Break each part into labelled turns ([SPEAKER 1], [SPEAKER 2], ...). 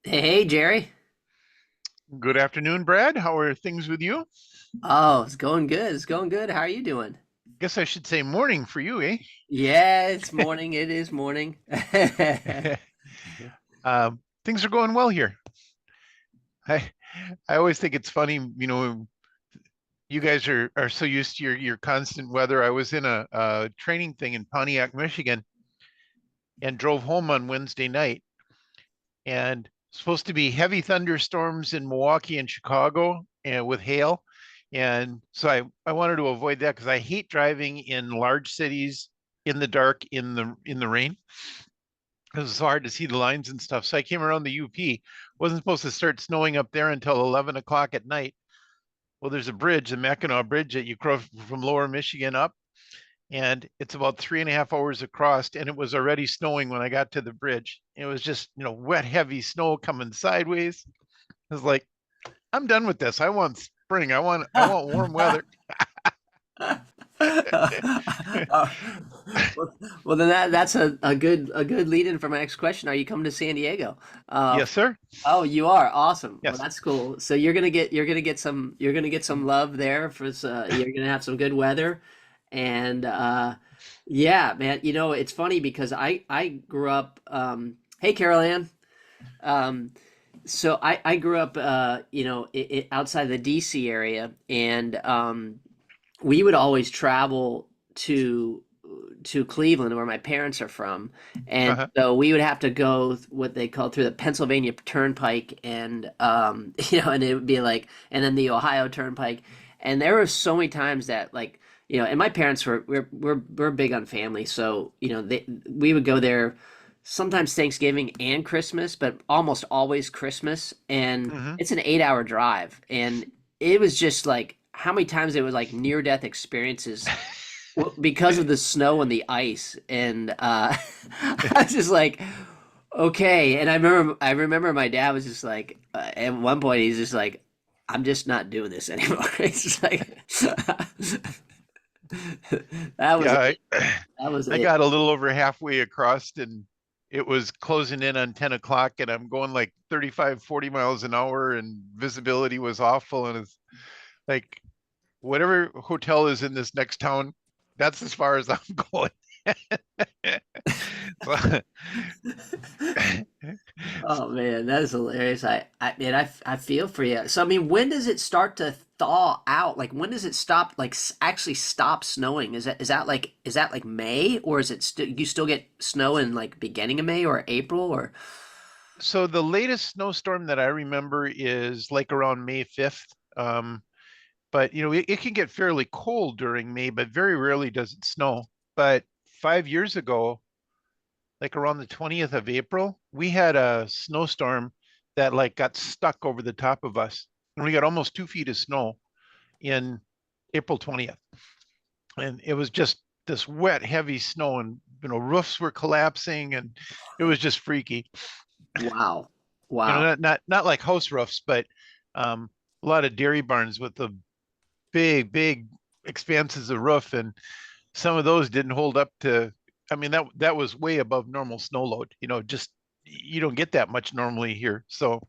[SPEAKER 1] Hey, Jerry.
[SPEAKER 2] Good afternoon, Brad. How are things with you?
[SPEAKER 1] Oh, it's going good. It's going good. How are you doing?
[SPEAKER 2] Guess I should say morning for you, eh?
[SPEAKER 1] Yeah, it's morning. It is morning.
[SPEAKER 2] Things are going well here. I I always think it's funny, you guys are so used to your constant weather. I was in a training thing in Pontiac, Michigan, and drove home on Wednesday night, and supposed to be heavy thunderstorms in Milwaukee and Chicago, and with hail. And so I wanted to avoid that because I hate driving in large cities in the dark in the rain. It was so hard to see the lines and stuff. So I came around the UP. Wasn't supposed to start snowing up there until 11 o'clock at night. Well, there's a bridge, the Mackinac Bridge, that you cross from lower Michigan up, and it's about 3.5 hours across. And it was already snowing when I got to the bridge. It was just, wet, heavy snow coming sideways. I was like, I'm done with this. I want spring. I want warm weather.
[SPEAKER 1] Uh, well, then that's a good lead in for my next question. Are you coming to San Diego? Uh,
[SPEAKER 2] Yes, sir.
[SPEAKER 1] oh, you are awesome. Well,
[SPEAKER 2] Yes.
[SPEAKER 1] that's cool. So you're gonna get some love there for you're gonna have some good weather, and yeah, man. It's funny because I grew up. Hey, Carol Ann. Um, so I grew up, outside the DC area, and we would always travel to Cleveland, where my parents are from, and
[SPEAKER 2] Uh-huh.
[SPEAKER 1] so we would have to go what they call through the Pennsylvania Turnpike, and and it would be like, and then the Ohio Turnpike, and there were so many times that like. And my parents we're big on family, so we would go there sometimes Thanksgiving and Christmas, but almost always Christmas. And
[SPEAKER 2] Hmm.
[SPEAKER 1] it's an 8 hour drive. And it was just like how many times it was like near death experiences because of the snow and the ice. And I was just like, okay. And I remember my dad was just like, at one point, he's just like, I'm just not doing this anymore. It's just like, that was
[SPEAKER 2] Yeah,
[SPEAKER 1] it. That was
[SPEAKER 2] I
[SPEAKER 1] it.
[SPEAKER 2] got a little over halfway across, and it was closing in on 10 o'clock, and I'm going like 35, 40 miles an hour, and visibility was awful. And it's like, whatever hotel is in this next town, that's as far as I'm going. So,
[SPEAKER 1] Oh man, that is hilarious. Man, I feel for you. So I mean, when does it start to thaw out? Like when does it stop? Like actually stop snowing? Is that like May, or is it still you still get snow in like beginning of May or April or?
[SPEAKER 2] So the latest snowstorm that I remember is like around May 5th. But it can get fairly cold during May, but very rarely does it snow. But 5 years ago, like around the 20th of April, we had a snowstorm that like got stuck over the top of us. And we got almost 2 feet of snow in April 20th. And it was just this wet, heavy snow, and roofs were collapsing, and it was just freaky.
[SPEAKER 1] Wow. Wow.
[SPEAKER 2] Not like house roofs, but a lot of dairy barns with the big expanses of roof, and some of those didn't hold up to. I mean, that was way above normal snow load. Just you don't get that much normally here, so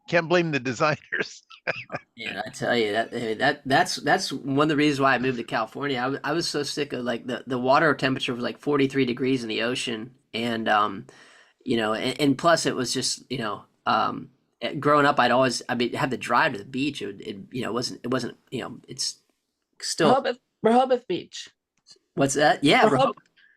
[SPEAKER 2] can't blame the designers.
[SPEAKER 1] Yeah, I tell you that's one of the reasons why I moved to California. I was so sick of like the water temperature was like 43 degrees in the ocean, and and plus it was just growing up I mean have to drive to the beach. It wasn't it's still
[SPEAKER 3] Rehoboth Beach.
[SPEAKER 1] what's that? Yeah,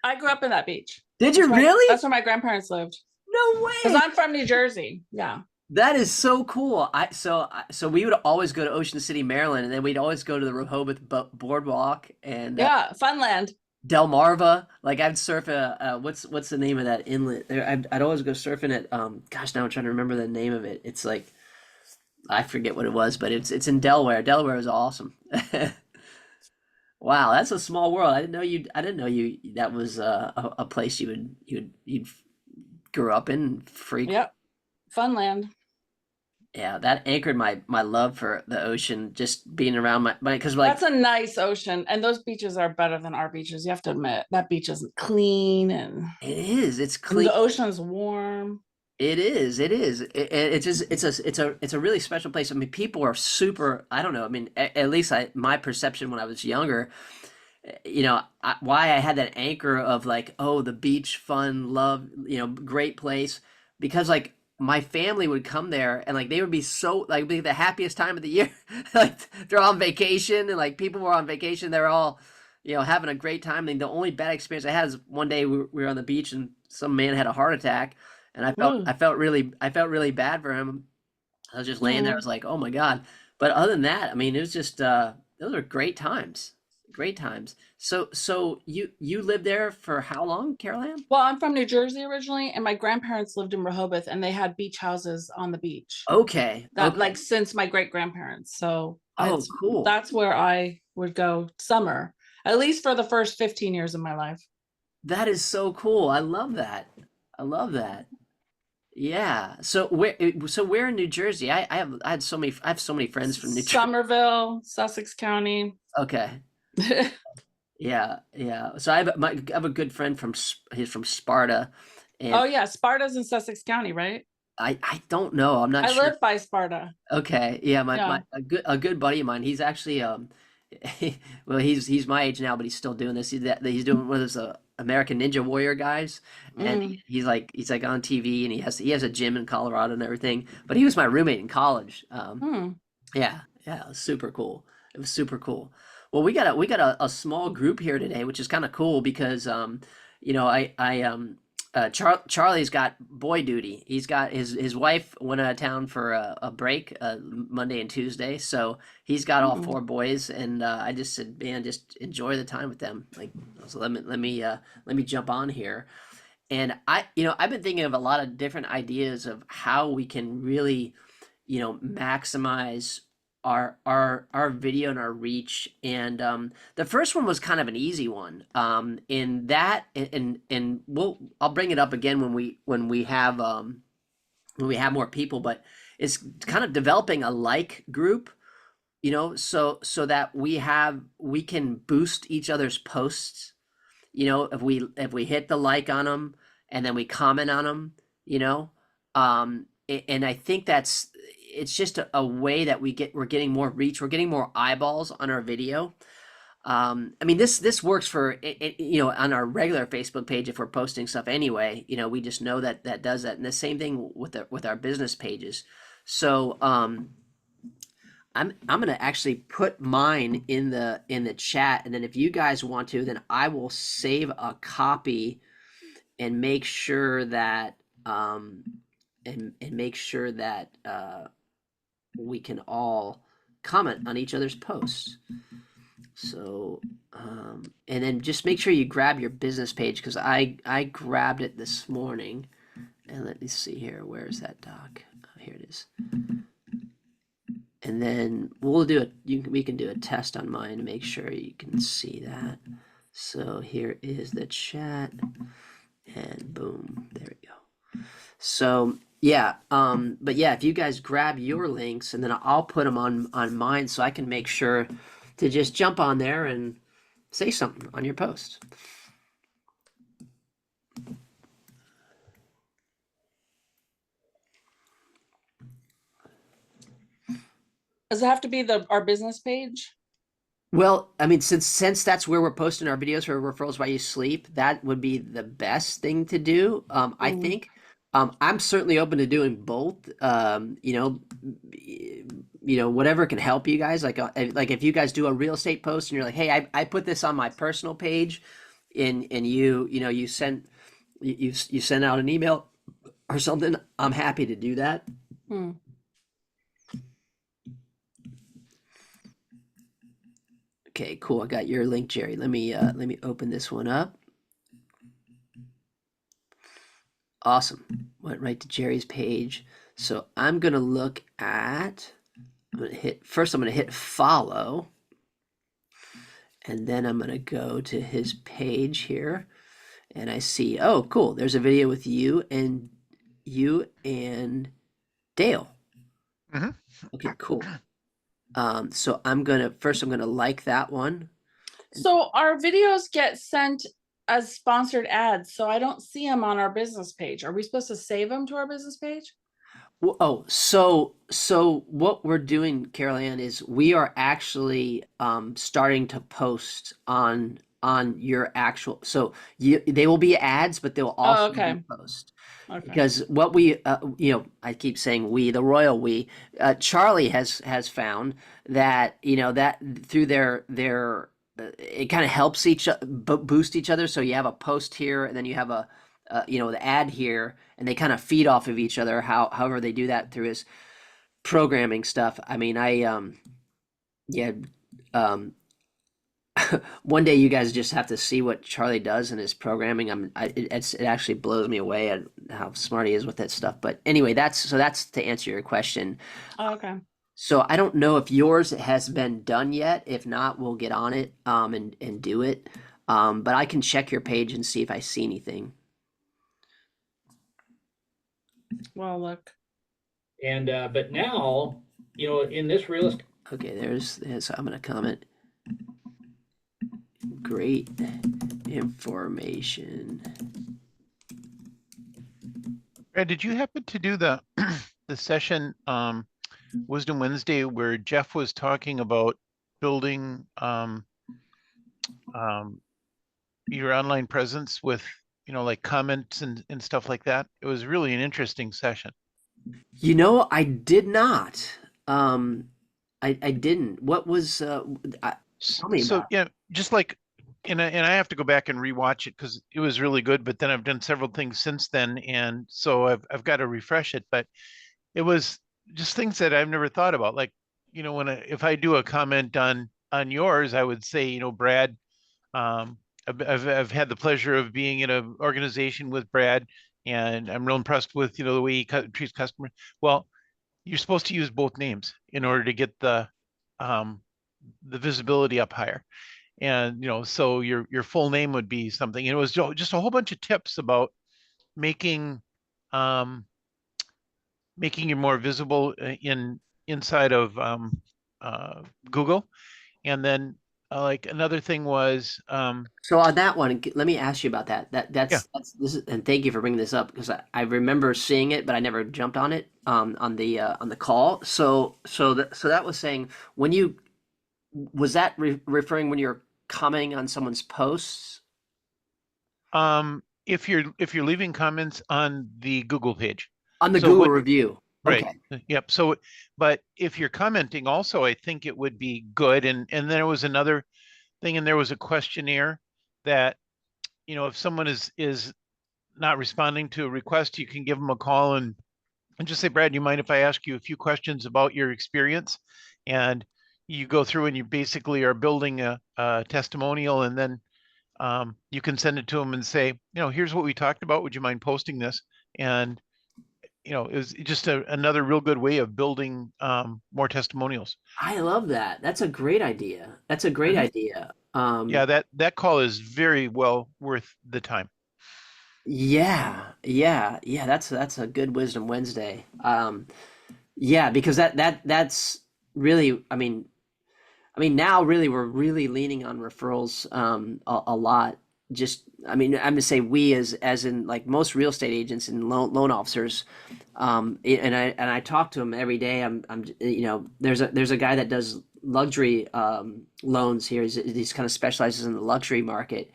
[SPEAKER 3] I grew up in that beach.
[SPEAKER 1] did you really?
[SPEAKER 3] That's where my grandparents lived.
[SPEAKER 1] No
[SPEAKER 3] Because
[SPEAKER 1] way.
[SPEAKER 3] I'm from New Jersey. Yeah.
[SPEAKER 1] That is so cool. So we would always go to Ocean City, Maryland, and then we'd always go to the Rehoboth Boardwalk and
[SPEAKER 3] Yeah, Funland.
[SPEAKER 1] Delmarva. Like I'd surf what's the name of that inlet there? I'd always go surfing at gosh, now I'm trying to remember the name of it. It's like I forget what it was, but it's in Delaware. Delaware is awesome. Wow, that's a small world. I didn't know you that was a place you'd grew up in. Freak.
[SPEAKER 3] Yep. Funland.
[SPEAKER 1] Yeah, that anchored my love for the ocean, just being around my because like
[SPEAKER 3] That's a nice ocean. And those beaches are better than our beaches. You have to admit. That beach isn't clean and
[SPEAKER 1] it is. It's
[SPEAKER 3] and
[SPEAKER 1] clean.
[SPEAKER 3] the ocean's warm.
[SPEAKER 1] It is. It is. It's just it's a really special place. I mean, people are super. I don't know. I mean, at least my perception when I was younger, why I had that anchor of like, oh, the beach, fun, love, great place, because like my family would come there and like they would be so like be the happiest time of the year. Like they're on vacation and like people were on vacation. They're all, having a great time. And the only bad experience I had is one day we were on the beach and some man had a heart attack, and I felt really bad for him. I was just laying there. I was like, oh my God. But other than that, I mean, it was just those are great times. Great times. So you lived there for how long, Carol Ann?
[SPEAKER 3] Well, I'm from New Jersey originally, and my grandparents lived in Rehoboth, and they had beach houses on the beach.
[SPEAKER 1] Okay.
[SPEAKER 3] That
[SPEAKER 1] Okay.
[SPEAKER 3] like since my great grandparents. So
[SPEAKER 1] Oh, cool.
[SPEAKER 3] that's where I would go summer, at least for the first 15 years of my life.
[SPEAKER 1] That is so cool. I love that. I love that. Yeah. So where in New Jersey? I have so many friends from New Jersey.
[SPEAKER 3] Somerville, Sussex County.
[SPEAKER 1] Okay. Yeah, yeah. So I have a good friend he's from Sparta, and
[SPEAKER 3] Oh yeah, Sparta's in Sussex County, right?
[SPEAKER 1] I don't know. I'm not
[SPEAKER 3] I
[SPEAKER 1] sure.
[SPEAKER 3] live by Sparta.
[SPEAKER 1] Okay. Yeah,
[SPEAKER 3] Yeah.
[SPEAKER 1] a good buddy of mine. He's actually well, he's my age now, but he's still doing this. He's doing one of those American Ninja Warrior guys, and
[SPEAKER 3] Mm.
[SPEAKER 1] he's like on TV, and he has a gym in Colorado and everything. But he was my roommate in college.
[SPEAKER 3] Hmm.
[SPEAKER 1] Yeah, yeah, it was super cool. It was super cool. Well, we got a small group here today, which is kind of cool because Charlie's got boy duty. He's got his wife went out of town for a break Monday and Tuesday, so he's got all
[SPEAKER 3] Hmm.
[SPEAKER 1] four boys, and I just said, man, just enjoy the time with them. Like, so let me jump on here, and I've been thinking of a lot of different ideas of how we can really maximize our video and our reach. And the first one was kind of an easy one. In that, and I'll bring it up again when we have more people. But it's kind of developing a like group, so that we can boost each other's posts. If we hit the like on them and then we comment on them, and I think it's just a way that we're getting more reach, we're getting more eyeballs on our video. I mean, this works for on our regular Facebook page if we're posting stuff anyway. We just know that does that, and the same thing with our business pages. So I'm gonna actually put mine in the chat, and then if you guys want to, then I will save a copy and make sure that and make sure that we can all comment on each other's posts. So, and then just make sure you grab your business page because I grabbed it this morning. And let me see here. Where is that doc? Oh, here it is. And then we'll do it. We can do a test on mine to make sure you can see that. So here is the chat, and boom, there we go. So yeah, but yeah, if you guys grab your links, and then I'll put them on mine, so I can make sure to just jump on there and say something on your post.
[SPEAKER 3] Does it have to be our business page?
[SPEAKER 1] Well, I mean, since that's where we're posting our videos for referrals while you sleep, that would be the best thing to do. I think. I'm certainly open to doing both. Whatever can help you guys. Like if you guys do a real estate post and you're like, hey, I put this on my personal page, and you send you send out an email or something. I'm happy to do that. Okay, cool. I got your link, Jerry. Let me open this one up. Awesome. Went right to Jerry's page. So I'm gonna look at. I'm gonna hit follow, and then I'm gonna go to his page here, and I see. Oh, cool. There's a video with you and Dale. Okay, cool. So I'm gonna like that one.
[SPEAKER 3] So our videos get sent as sponsored ads, so I don't see them on our business page. Are we supposed to save them to our business page?
[SPEAKER 1] Oh, so what we're doing, Carol Ann, is we are actually starting to post on your actual. So they will be ads, but they'll also
[SPEAKER 3] okay.
[SPEAKER 1] be post.
[SPEAKER 3] Okay.
[SPEAKER 1] Because what we, I keep saying we, the royal we, Charlie has found that that through their it kind of helps boost each other. So you have a post here, and then you have the ad here, and they kind of feed off of each other. However they do that through his programming stuff. I mean, one day you guys just have to see what Charlie does in his programming. It actually blows me away at how smart he is with that stuff. But anyway, that's to answer your question.
[SPEAKER 3] Okay.
[SPEAKER 1] So I don't know if yours has been done yet. If not, we'll get on it and do it. But I can check your page and see if I see anything.
[SPEAKER 3] Well, look.
[SPEAKER 4] And but now, in this real estate.
[SPEAKER 1] Okay, there's I'm gonna comment. Great information.
[SPEAKER 2] Brad, did you happen to do the the session Wisdom Wednesday where Jeff was talking about building your online presence with like comments and stuff like that? It was really an interesting session.
[SPEAKER 1] I did not. I didn't. What was tell me about.
[SPEAKER 2] Yeah, just like and I have to go back and rewatch it because it was really good, but then I've done several things since then, and so I've got to refresh it. But it was just things that I've never thought about. Like, if I do a comment on yours, I would say, Brad, I've had the pleasure of being in an organization with Brad, and I'm real impressed with the way he treats customers. Well, you're supposed to use both names in order to get the visibility up higher. And so your full name would be something. And it was just a whole bunch of tips about making you more visible inside of Google. And then like another thing was
[SPEAKER 1] So on that one, let me ask you about that. That's this is, and thank you for bringing this up because I remember seeing it, but I never jumped on it on the call. So that was saying was that referring when you're commenting on someone's posts?
[SPEAKER 2] If you're leaving comments on the Google page.
[SPEAKER 1] On the Google review.
[SPEAKER 2] Right.
[SPEAKER 1] Okay.
[SPEAKER 2] Yep. So, but if you're commenting also, I think it would be good. And there was another thing, and there was a questionnaire that, if someone is not responding to a request, you can give them a call and and just say, Brad, you mind if I ask you a few questions about your experience? And you go through and you basically are building a testimonial, and then you can send it to them and say, here's what we talked about. Would you mind posting this? And it was just another real good way of building more testimonials.
[SPEAKER 1] I love that. That's a great idea. That's a great idea.
[SPEAKER 2] Yeah, that call is very well worth the time.
[SPEAKER 1] Yeah. That's a good Wisdom Wednesday. Yeah, because that's really, now really we're really leaning on referrals a lot. Just, I'm gonna say we as in like most real estate agents and loan officers, and I talk to them every day. There's a guy that does luxury loans here. He's kind of specializes in the luxury market,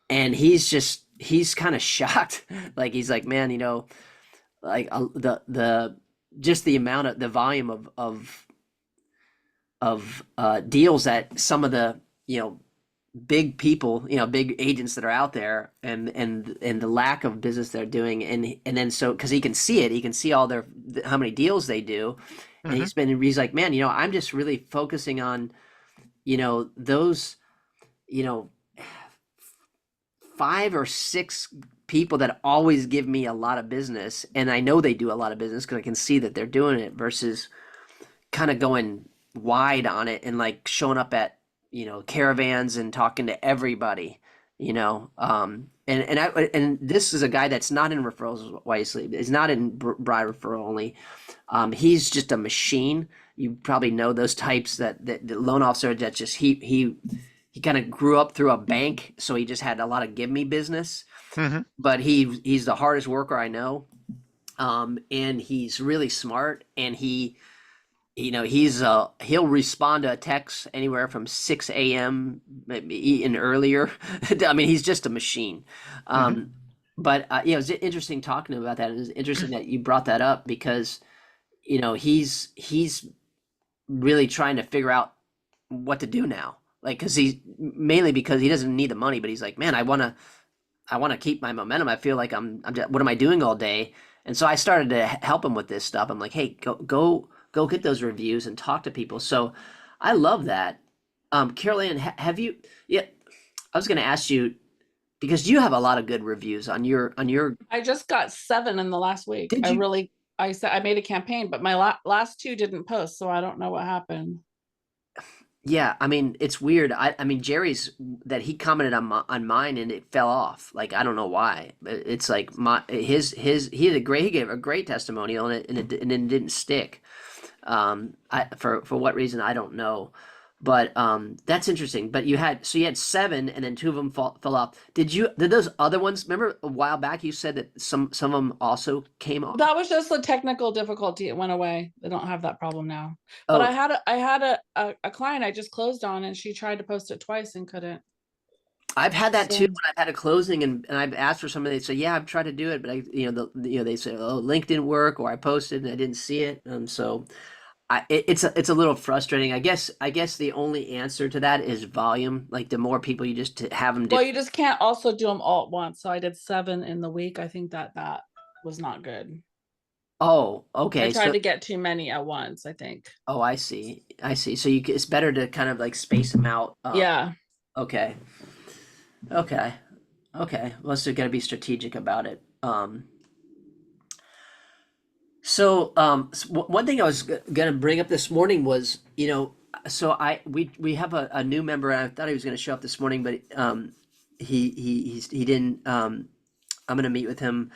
[SPEAKER 1] and he's kind of shocked. Like he's like, man, like the just the amount of the volume of deals that some of the big people, big agents that are out there, and the lack of business they're doing, and then so because he can see it, he can see all how many deals they do, and he's like, man, I'm just really focusing on those 5 or 6 people that always give me a lot of business, and I know they do a lot of business because I can see that they're doing it, versus kind of going wide on it and like showing up at caravans and talking to everybody, and this is a guy that's not in referrals wisely. He's not in bride referral only. He's just a machine. You probably know those types that the loan officer that just he kind of grew up through a bank, so he just had a lot of give me business. But he's the hardest worker I know, and he's really smart, and he'll respond to a text anywhere from 6 a.m. maybe and earlier. He's just a machine. But it's interesting talking to him about that. It's interesting that you brought that up because he's really trying to figure out what to do now. Like, mainly because he doesn't need the money, but he's like, man, I want to keep my momentum. I feel like I'm just, what am I doing all day? And so I started to help him with this stuff. I'm like, hey, go get those reviews and talk to people. So I love that. Carol Ann, have you? Yeah, I was going to ask you because you have a lot of good reviews on your.
[SPEAKER 3] I just got 7 in the last week.
[SPEAKER 1] Did you?
[SPEAKER 3] I said I made a campaign, but my last 2 didn't post, so I don't know what happened.
[SPEAKER 1] Yeah, it's weird. Jerry's that he commented on mine and it fell off. Like I don't know why. It's like he gave a great testimonial and it didn't stick. For what reason I don't know, but that's interesting. But you had 7 and then 2 of them fell off. Did those other ones? Remember a while back you said that some of them also came off.
[SPEAKER 3] That was just the technical difficulty. It went away. They don't have that problem now. But I had a client I just closed on, and she tried to post it twice and couldn't.
[SPEAKER 1] I've had that too when I've had a closing and I've asked for somebody. They say, yeah, I've tried to do it, but they say, oh, link didn't work, or I posted and I didn't see it, and so. It's a little frustrating. I guess the only answer to that is volume. Like the more people you just have them do.
[SPEAKER 3] Well, you just can't also do them all at once. So I did 7 in the week. I think that was not good.
[SPEAKER 1] Oh, okay.
[SPEAKER 3] I tried to get too many at once, I think.
[SPEAKER 1] Oh, I see. So it's better to kind of like space them out.
[SPEAKER 3] Yeah.
[SPEAKER 1] Okay. Well, so you got to be strategic about it. So one thing I was gonna bring up this morning was, so we have a new member, and I thought he was gonna show up this morning, but he didn't. I'm gonna meet with him.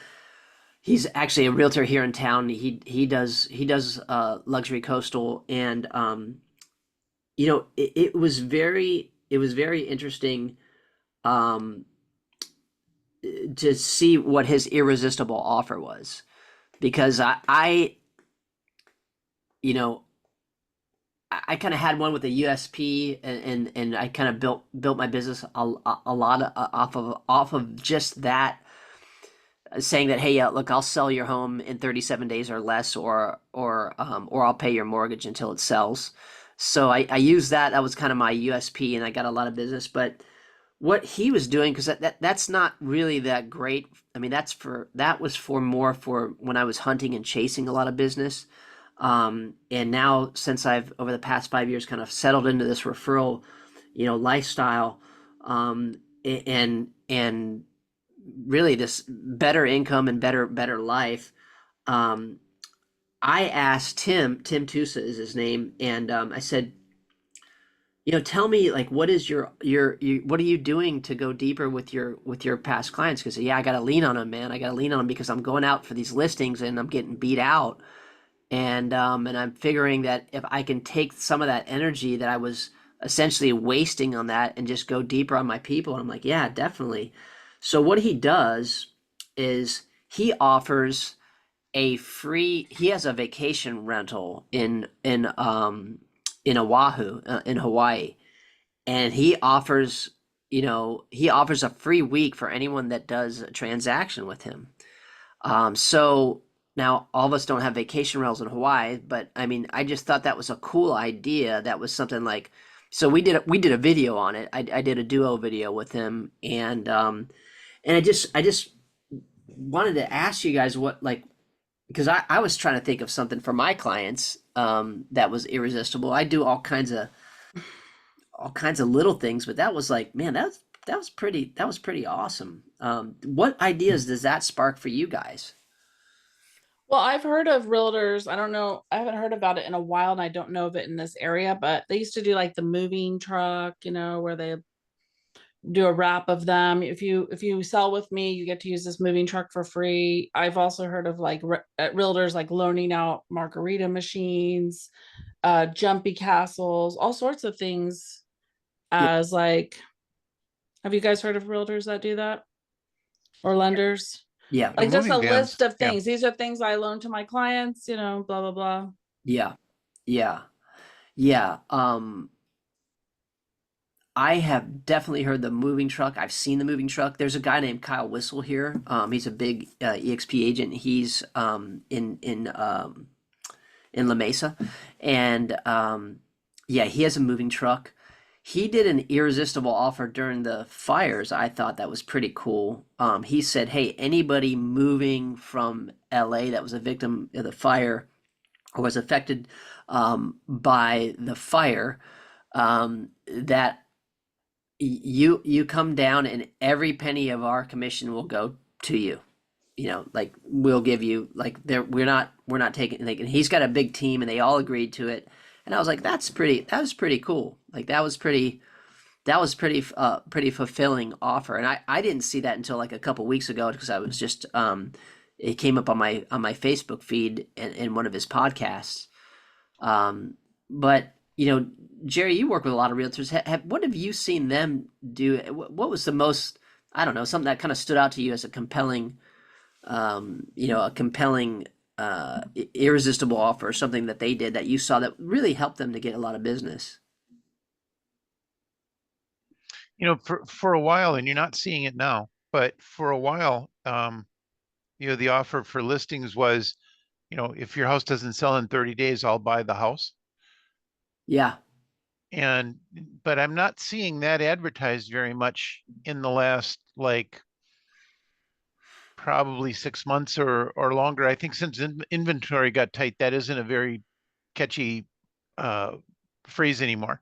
[SPEAKER 1] He's actually a realtor here in town. He does luxury coastal, and it was very interesting to see what his irresistible offer was. Because I kind of had one with a USP, and I kind of built my business a lot off of just that, saying that, hey, look, I'll sell your home in 37 days or less, or I'll pay your mortgage until it sells. So I used that. That was kind of my USP, and I got a lot of business. But what he was doing, because that's not really that great. I mean, that was for more for when I was hunting and chasing a lot of business. And now since I've over the past 5 years kind of settled into this referral, lifestyle, and really this better income and better life. Um, I asked Tim Tusa is his name, and I said, tell me like what is what are you doing to go deeper with your past clients? Because yeah, I got to lean on them, man. I got to lean on them because I'm going out for these listings and I'm getting beat out, and I'm figuring that if I can take some of that energy that I was essentially wasting on that and just go deeper on my people, and I'm like, yeah, definitely. So what he does is he offers he has a vacation rental in Oahu, in Hawaii, and he offers a free week for anyone that does a transaction with him. So now all of us don't have vacation rentals in Hawaii, but I mean, I just thought that was a cool idea. That was something like, so we did a video on it. I did a duo video with him, and I just wanted to ask you guys what, like, because I was trying to think of something for my clients, that was irresistible. I do all kinds of little things, but that was like, man, that was pretty awesome. What ideas does that spark for you guys?
[SPEAKER 3] Well, I've heard of realtors. I don't know. I haven't heard about it in a while, and I don't know of it in this area, but they used to do like the moving truck, where they do a wrap of them. If you sell with me, you get to use this moving truck for free. I've also heard of like realtors like loaning out margarita machines, jumpy castles, all sorts of things
[SPEAKER 1] Yeah,
[SPEAKER 3] as like, have you guys heard of realtors that do that, or lenders?
[SPEAKER 1] yeah,
[SPEAKER 3] Like just a
[SPEAKER 2] Moving vans.
[SPEAKER 3] list of
[SPEAKER 2] Yeah.
[SPEAKER 3] things. These are things I loan to my clients, blah, blah, blah.
[SPEAKER 1] yeah, yeah, yeah. I have definitely heard the moving truck. I've seen the moving truck. There's a guy named Kyle Whistle here. He's a big EXP agent. He's in La Mesa, and yeah, he has a moving truck. He did an irresistible offer during the fires. I thought that was pretty cool. He said, "Hey, anybody moving from LA that was a victim of the fire or was affected by the fire, that you come down and every penny of our commission will go to you. Like we'll give you like there we're not taking like, and he's got a big team and they all agreed to it. And I was like, that was pretty cool. Like that was pretty fulfilling offer. And I didn't see that until like a couple weeks ago because I was just it came up on my Facebook feed in one of his podcasts. But Jerry, you work with a lot of realtors. What have you seen them do? What was the most, I don't know, something that kind of stood out to you as a compelling, irresistible offer, something that they did that you saw that really helped them to get a lot of business?
[SPEAKER 2] For a while, and you're not seeing it now, but for a while, the offer for listings was, if your house doesn't sell in 30 days, I'll buy the house.
[SPEAKER 1] Yeah.
[SPEAKER 2] But I'm not seeing that advertised very much in the last, like, probably 6 months or longer. I think since inventory got tight, that isn't a very catchy phrase anymore.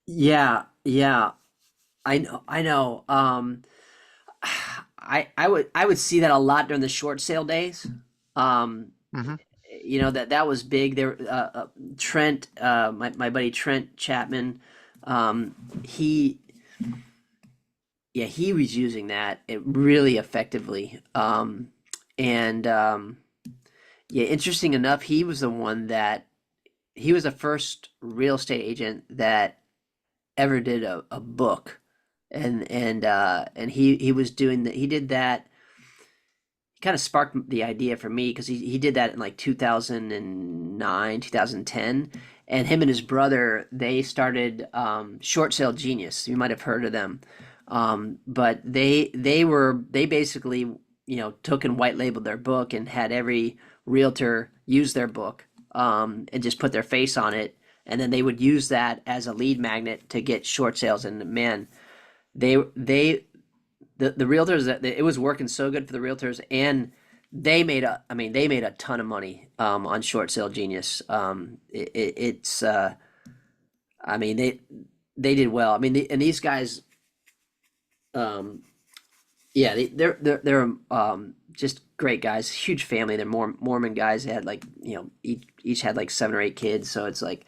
[SPEAKER 1] Yeah. Yeah. I know. I would see that a lot during the short sale days. Um,
[SPEAKER 2] Hmm.
[SPEAKER 1] that was big there. Trent, my buddy Trent Chapman, um, he yeah, he was using that really effectively. And yeah, interesting enough, he was the first real estate agent that ever did a book, and he was doing that. He did that. He kind of sparked the idea for me because he did that in like 2009, 2010. And him and his brother, they started Short Sale Genius. You might have heard of them. But they basically, took and white labeled their book and had every realtor use their book, and just put their face on it. and then they would use that as a lead magnet to get short sales. And man, the realtors, that it was working so good for the realtors, and they made a ton of money on Short Sale Genius. It's I mean they did well. I mean, and these guys, yeah, they're just great guys. Huge family. They're Mormon guys. They had like, each had like 7 or 8 kids. So it's like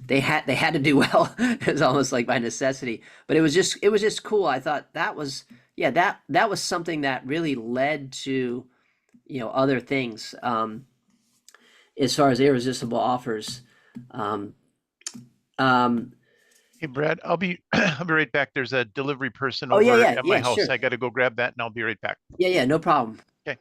[SPEAKER 1] they had to do well. It was almost like by necessity. But it was just cool. I thought that was, yeah, that was something that really led to, other things, as far as irresistible offers. Um, um,
[SPEAKER 2] Hey, Brad, I'll be I'll be right back. There's a delivery person
[SPEAKER 1] oh yeah,
[SPEAKER 2] over
[SPEAKER 1] yeah,
[SPEAKER 2] at my
[SPEAKER 1] yeah,
[SPEAKER 2] house.
[SPEAKER 1] sure.
[SPEAKER 2] I got to go grab that, and I'll be right back.
[SPEAKER 1] Yeah, no problem.
[SPEAKER 2] Okay.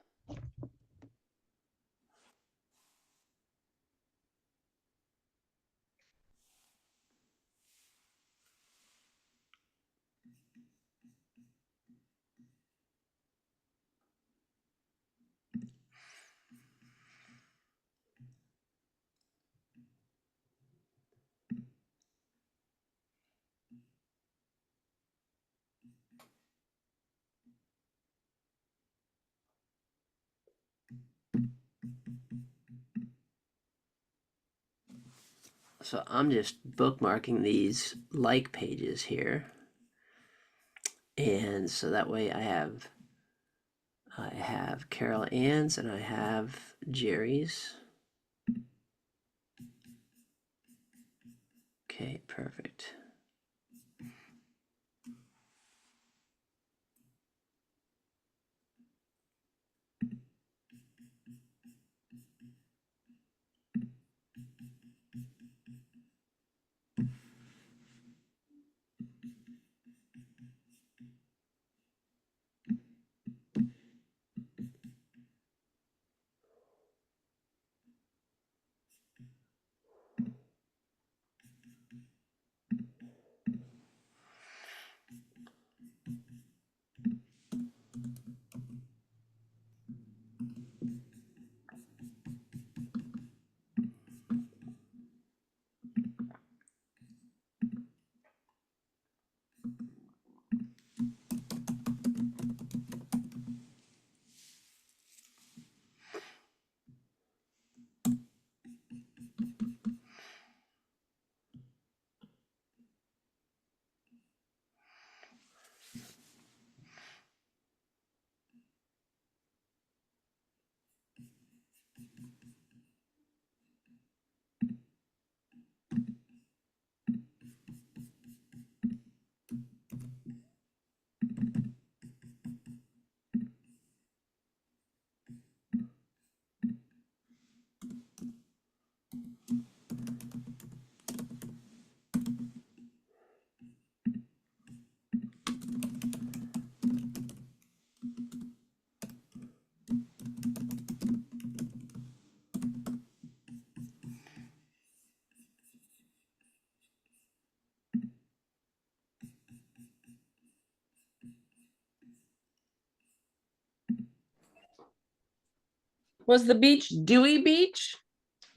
[SPEAKER 1] So I'm just bookmarking these like pages here. And so that way I have Carol Ann's and I have Jerry's. Okay, perfect.
[SPEAKER 3] Was the beach Dewey Beach?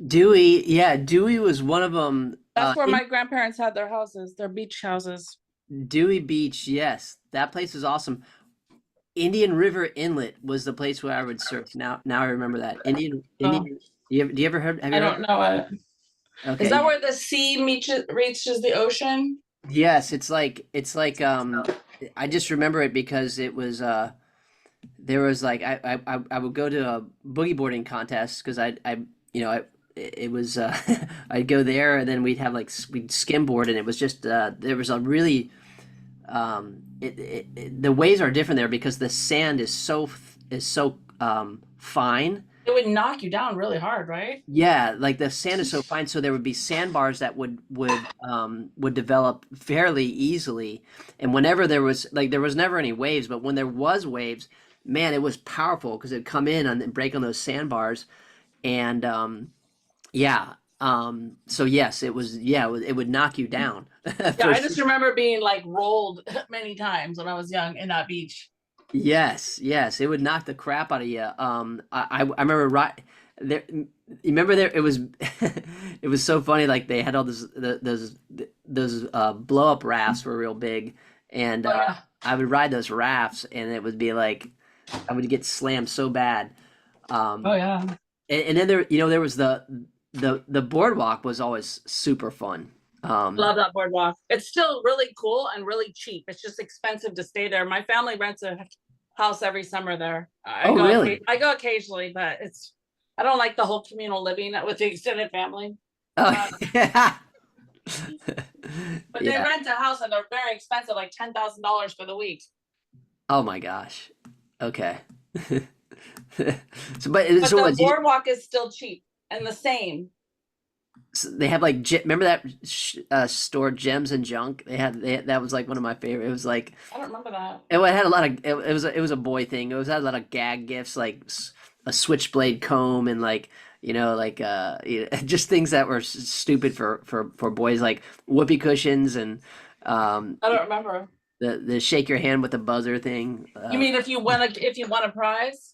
[SPEAKER 1] Dewey, yeah, Dewey was one of them.
[SPEAKER 3] That's where my grandparents had their houses, their beach houses.
[SPEAKER 1] Dewey Beach, yes, that place is awesome. Indian River Inlet was the place where I would surf. Now I remember that. Indian. Do you ever heard? Have you
[SPEAKER 3] I
[SPEAKER 1] heard?
[SPEAKER 3] don't know it.
[SPEAKER 1] Okay.
[SPEAKER 3] Is that where the sea reaches the ocean?
[SPEAKER 1] Yes, it's like I just remember it because it was there was like I would go to a boogie boarding contest because it was I'd go there and then we'd skimboard and it was just there was a really the waves are different there because the sand is so fine.
[SPEAKER 3] It would knock you down really hard, right?
[SPEAKER 1] Yeah, like the sand is so fine, so there would be sandbars that would develop fairly easily. And whenever there was never any waves, but when there was waves, man, it was powerful because it'd come in and break on those sandbars. And yeah, so yes, it would knock you down.
[SPEAKER 3] Yeah, I just remember being like rolled many times when I was young in that beach.
[SPEAKER 1] Yes, it would knock the crap out of you. I remember right there. You remember there? It was it was so funny. Like they had all those blow up rafts were real big, and
[SPEAKER 3] Oh, yeah.
[SPEAKER 1] I would ride those rafts, and it would be like I would get slammed so bad.
[SPEAKER 3] Oh,
[SPEAKER 1] Um,
[SPEAKER 3] yeah.
[SPEAKER 1] and then there, you know, there was the boardwalk was always super fun.
[SPEAKER 3] Love that boardwalk. It's still really cool and really cheap. It's just expensive to stay there. My family rents a house every summer there.
[SPEAKER 1] Oh, really?
[SPEAKER 3] I go occasionally, but I don't like the whole communal living with the extended family.
[SPEAKER 1] Oh, yeah.
[SPEAKER 3] But they
[SPEAKER 1] Yeah.
[SPEAKER 3] rent a house and they're very expensive, like $10,000 for the week.
[SPEAKER 1] Oh my gosh. Okay. So,
[SPEAKER 3] But
[SPEAKER 1] so
[SPEAKER 3] the
[SPEAKER 1] what?
[SPEAKER 3] boardwalk is still cheap and the same.
[SPEAKER 1] So they have like remember that store Gems and Junk? That was like one of my favorite. It was like
[SPEAKER 3] I don't remember that.
[SPEAKER 1] it had a lot of it was a boy thing. Had a lot of gag gifts like a switchblade comb and like like just things that were stupid for boys like whoopee cushions and
[SPEAKER 3] I don't remember.
[SPEAKER 1] the shake your hand with the buzzer thing.
[SPEAKER 3] You mean if you won a prize?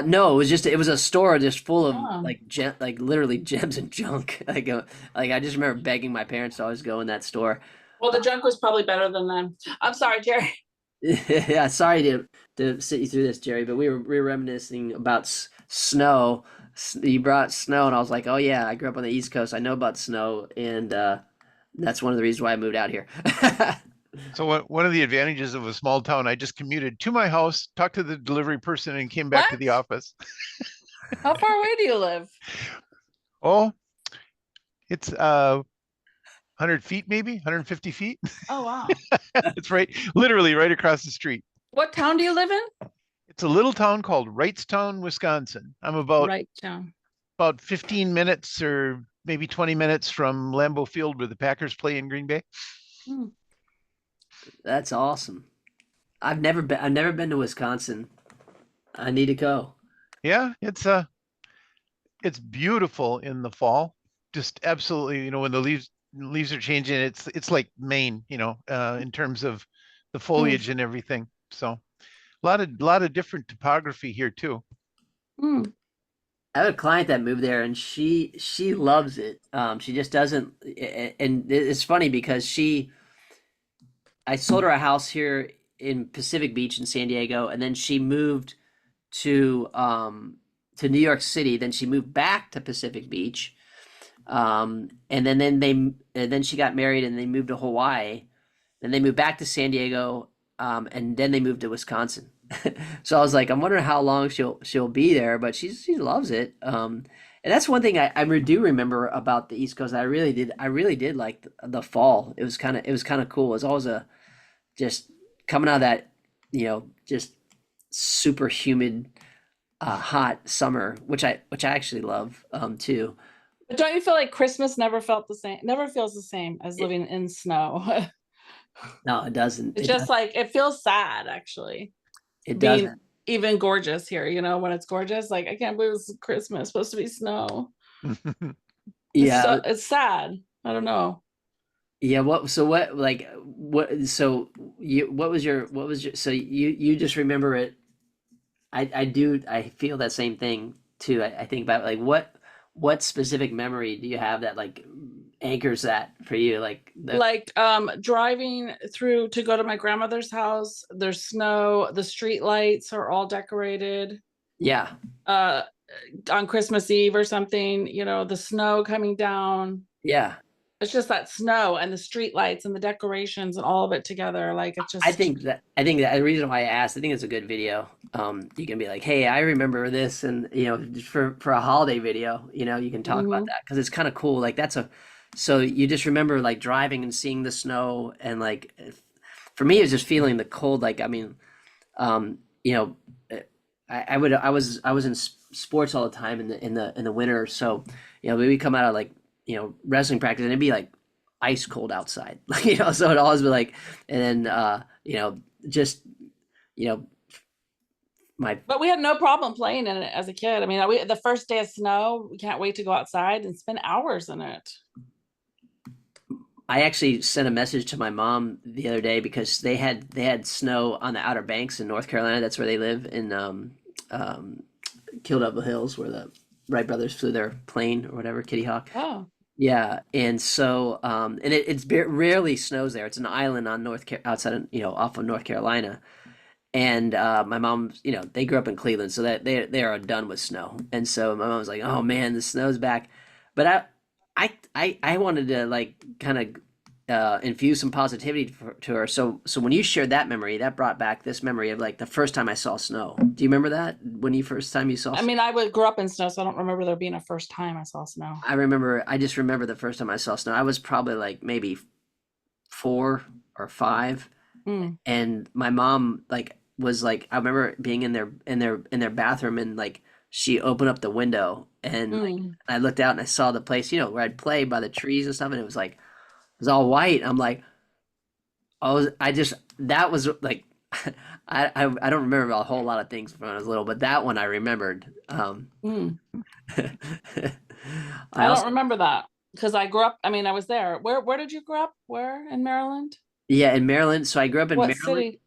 [SPEAKER 1] No, it was a store just full of
[SPEAKER 3] Oh.
[SPEAKER 1] like literally gems and junk. Like I just remember begging my parents to always go in that store.
[SPEAKER 3] Well, the junk was probably better than them. I'm sorry, Jerry.
[SPEAKER 1] Yeah, sorry to sit you through this, Jerry, but we were reminiscing about snow. You brought snow, and I was like, oh yeah, I grew up on the East Coast. I know about snow, and that's one of the reasons why I moved out here.
[SPEAKER 2] So one of the advantages of a small town, I just commuted to my house, talked to the delivery person, and came back to the office.
[SPEAKER 3] How far away do you live?
[SPEAKER 2] Oh, it's 100 feet, maybe 150 feet.
[SPEAKER 3] Oh, wow.
[SPEAKER 2] It's literally right across the street.
[SPEAKER 3] What town do you live in?
[SPEAKER 2] It's a little town called Wrightstown, Wisconsin. I'm about
[SPEAKER 3] Right down.
[SPEAKER 2] 15 minutes or maybe 20 minutes from Lambeau Field where the Packers play in Green Bay.
[SPEAKER 3] Hmm.
[SPEAKER 1] That's awesome. I've never been to Wisconsin. I need to go.
[SPEAKER 2] Yeah, it's beautiful in the fall. Just absolutely, when the leaves are changing, it's like Maine, in terms of the foliage and everything. So a lot of different topography here too.
[SPEAKER 3] Hmm.
[SPEAKER 1] I have a client that moved there and she loves it. She just doesn't, and it's funny because I sold her a house here in Pacific Beach in San Diego, and then she moved to New York City. Then she moved back to Pacific Beach, and then she got married and they moved to Hawaii. Then they moved back to San Diego, and then they moved to Wisconsin. So I was like, I'm wondering how long she'll be there, but she loves it. And that's one thing I do remember about the East Coast. I really did like the fall. It was kind of cool. It was always just coming out of that, just super humid, hot summer, which I actually love too.
[SPEAKER 3] But don't you feel like Christmas never feels the same as living in snow?
[SPEAKER 1] No, it doesn't.
[SPEAKER 3] It's just like, it feels sad actually.
[SPEAKER 1] It
[SPEAKER 3] Being
[SPEAKER 1] doesn't.
[SPEAKER 3] even gorgeous here, when it's gorgeous, like I can't believe it's Christmas, it's supposed to be snow.
[SPEAKER 1] Yeah.
[SPEAKER 3] It's sad. I don't know.
[SPEAKER 1] Yeah. So you just remember it. I feel that same thing too. I think about like what specific memory do you have that like anchors that for you? Like
[SPEAKER 3] Driving through to go to my grandmother's house, there's snow, the street lights are all decorated.
[SPEAKER 1] Yeah.
[SPEAKER 3] On Christmas Eve or something, the snow coming down.
[SPEAKER 1] Yeah.
[SPEAKER 3] It's just that snow and the street lights and the decorations and all of it together. Like it's just.
[SPEAKER 1] I think that the reason why I asked, I think it's a good video. You can be like, hey, I remember this, and just for a holiday video, you can talk about that because it's kind of cool. Like so you just remember like driving and seeing the snow, and like for me, it's just feeling the cold. Like I mean, I was in sports all the time in the winter, so we come out of like wrestling practice and it'd be like ice cold outside, so it'd always be like, and then just
[SPEAKER 3] But we had no problem playing in it as a kid. I mean, the first day of snow, we can't wait to go outside and spend hours in it.
[SPEAKER 1] I actually sent a message to my mom the other day because they had snow on the Outer Banks in North Carolina. That's where they live in Kill Devil Hills, where Wright brothers flew their plane or whatever, Kitty Hawk.
[SPEAKER 3] Oh,
[SPEAKER 1] Yeah, and so and rarely snows there. It's an island on outside of, off of North Carolina. And my mom, they grew up in Cleveland, so that they are done with snow. And so my mom was like, "Oh man, the snow's back." But I wanted to like kind of infuse some positivity to her. So when you shared that memory, that brought back this memory of like the first time I saw snow. Do you remember that when you first time you saw?
[SPEAKER 3] I mean, I would grew up in snow, so I don't remember there being a first time I saw snow.
[SPEAKER 1] I just remember the first time I saw snow. I was probably like maybe 4 or 5, and my mom like was like, I remember being in their bathroom, and like she opened up the window, and like I looked out and I saw the place, where I'd play by the trees and stuff, and it was like it was all white. I'm like, that was like I don't remember a whole lot of things when I was little, but that one I remembered.
[SPEAKER 3] I don't remember that because I grew up. I mean, I was there. Where did you grow up? Where in Maryland?
[SPEAKER 1] Yeah, in Maryland. So I grew up in
[SPEAKER 3] What
[SPEAKER 1] Maryland,
[SPEAKER 3] city?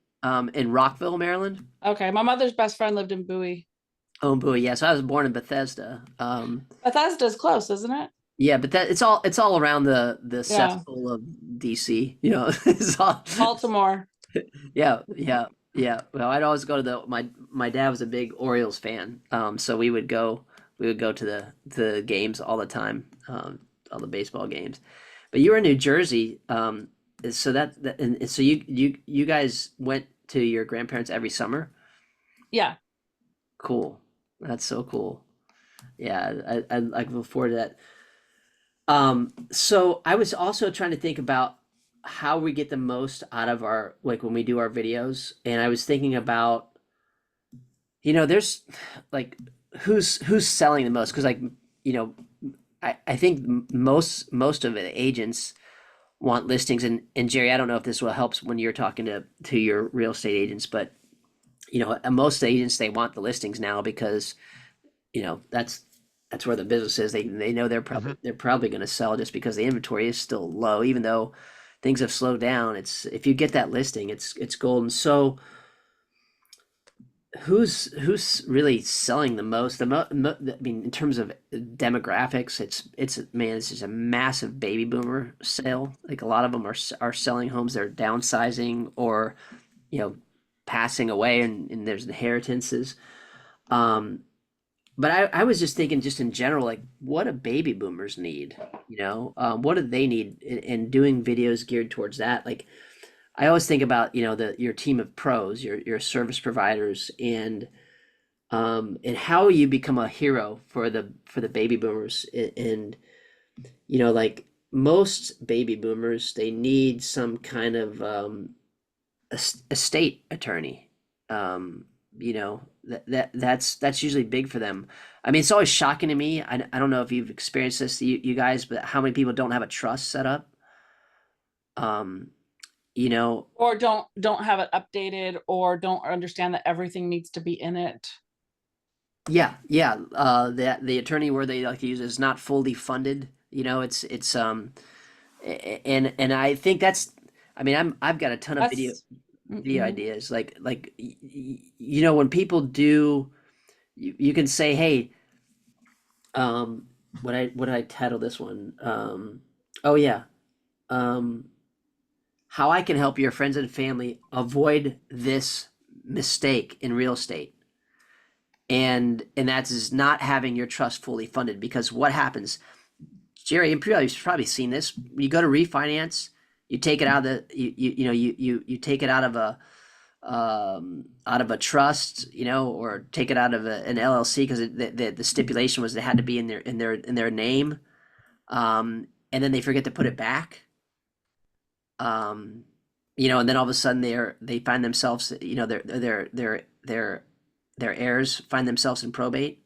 [SPEAKER 1] in Rockville, Maryland.
[SPEAKER 3] Okay, my mother's best friend lived in Bowie.
[SPEAKER 1] Oh, boy, yeah. So I was born in Bethesda.
[SPEAKER 3] Bethesda's close, isn't it?
[SPEAKER 1] Yeah, but it's all around the
[SPEAKER 3] Yeah.
[SPEAKER 1] cesspool of DC. It's all
[SPEAKER 3] Baltimore.
[SPEAKER 1] yeah, yeah, yeah. Well, I'd always go to my dad was a big Orioles fan, so we would go to the games all the time, all the baseball games. But you were in New Jersey, so and so you guys went to your grandparents every summer.
[SPEAKER 3] Yeah.
[SPEAKER 1] Cool, that's so cool. Yeah, I look forward to that. So I was also trying to think about how we get the most out of our, like when we do our videos, and I was thinking about, there's like who's selling the most, because like, I think most of the agents want listings, and Jerry, I don't know if this will help when you're talking to your real estate agents, but most agents, they want the listings now because that's where the business is. They know they're probably going to sell just because the inventory is still low, even though things have slowed down. If you get that listing, it's golden. So who's really selling the most? I mean, in terms of demographics, it's just a massive baby boomer sale. Like a lot of them are selling homes. They're downsizing or passing away, and there's inheritances. But I was just thinking, just in general, like what do baby boomers need? What do they need in doing videos geared towards that? Like I always think about your team of pros, your service providers, and how you become a hero for the baby boomers. And like most baby boomers, they need some kind of estate attorney. That's usually big for them. I mean, it's always shocking to me. I don't know if you've experienced this, you guys, but how many people don't have a trust set up?
[SPEAKER 3] Or don't have it updated, or don't understand that everything needs to be in it.
[SPEAKER 1] Yeah. The attorney where they like to use is not fully funded. It's and I think that's. I mean, I've got a ton of video ideas. Like when people do, you can say, hey, what I title this one? Oh yeah, how I can help your friends and family avoid this mistake in real estate. And that is not having your trust fully funded, because what happens, Jerry, you've probably seen this. You go to refinance, you take it out of you take it out of a trust, or take it out of an LLC, because the stipulation was it had to be in their name, and then they forget to put it back, and then all of a sudden they find themselves, their heirs find themselves in probate.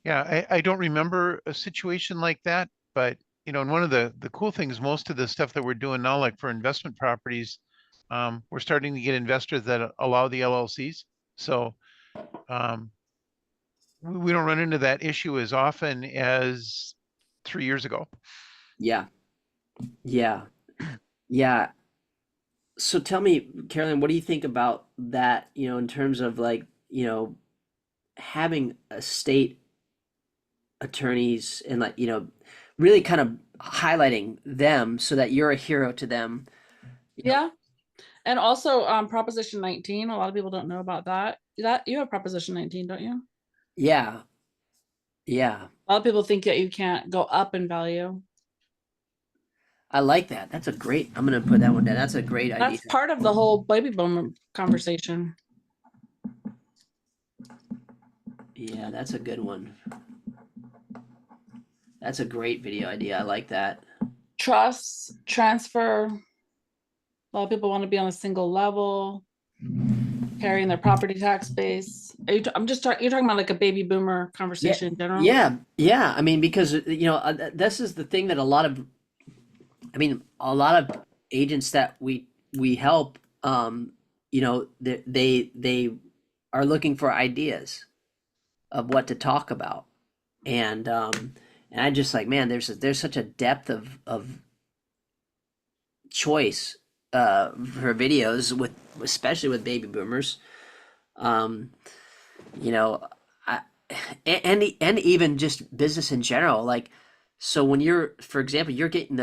[SPEAKER 2] Yeah, I don't remember a situation like that, but and one of the cool things, most of the stuff that we're doing now, like for investment properties, we're starting to get investors that allow the LLCs. So we don't run into that issue as often as 3 years ago.
[SPEAKER 1] Yeah. So tell me, Carolyn, what do you think about that, in terms of like, having estate attorneys and, like, really kind of highlighting them so that you're a hero to them.
[SPEAKER 3] Yeah. And also Proposition 19, a lot of people don't know about that. That you have Proposition 19, don't you?
[SPEAKER 1] Yeah. Yeah.
[SPEAKER 3] A lot of people think that you can't go up in value.
[SPEAKER 1] I like that. That's a great, I'm going to put that one down. That's a great idea.
[SPEAKER 3] That's part of the whole baby boomer conversation.
[SPEAKER 1] Yeah, that's a good one. That's a great video idea. I like that.
[SPEAKER 3] Trusts, transfer. A lot of people want to be on a single level, carrying their property tax base. You're talking about like a baby boomer conversation in general?
[SPEAKER 1] Yeah. I mean, because, this is the thing that a lot of agents that we help, they are looking for ideas of what to talk about. And I just like, man, there's such a depth of choice for videos especially with baby boomers. You know, I, and even just business in general. Like, so when you're, for example, you're getting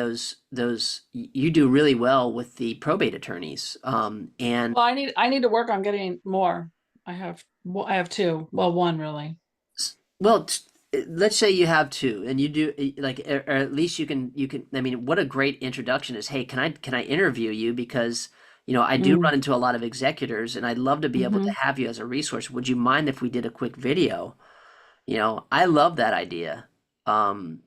[SPEAKER 1] you do really well with the probate attorneys. And
[SPEAKER 3] Well, I need to work on getting more. I have two. Well, one really.
[SPEAKER 1] well, let's say you have two, and you do like, or at least you can. I mean, what a great introduction is. Hey, can I interview you? Because I do run into a lot of executors, and I'd love to be able to have you as a resource. Would you mind if we did a quick video? I love that idea. I mean,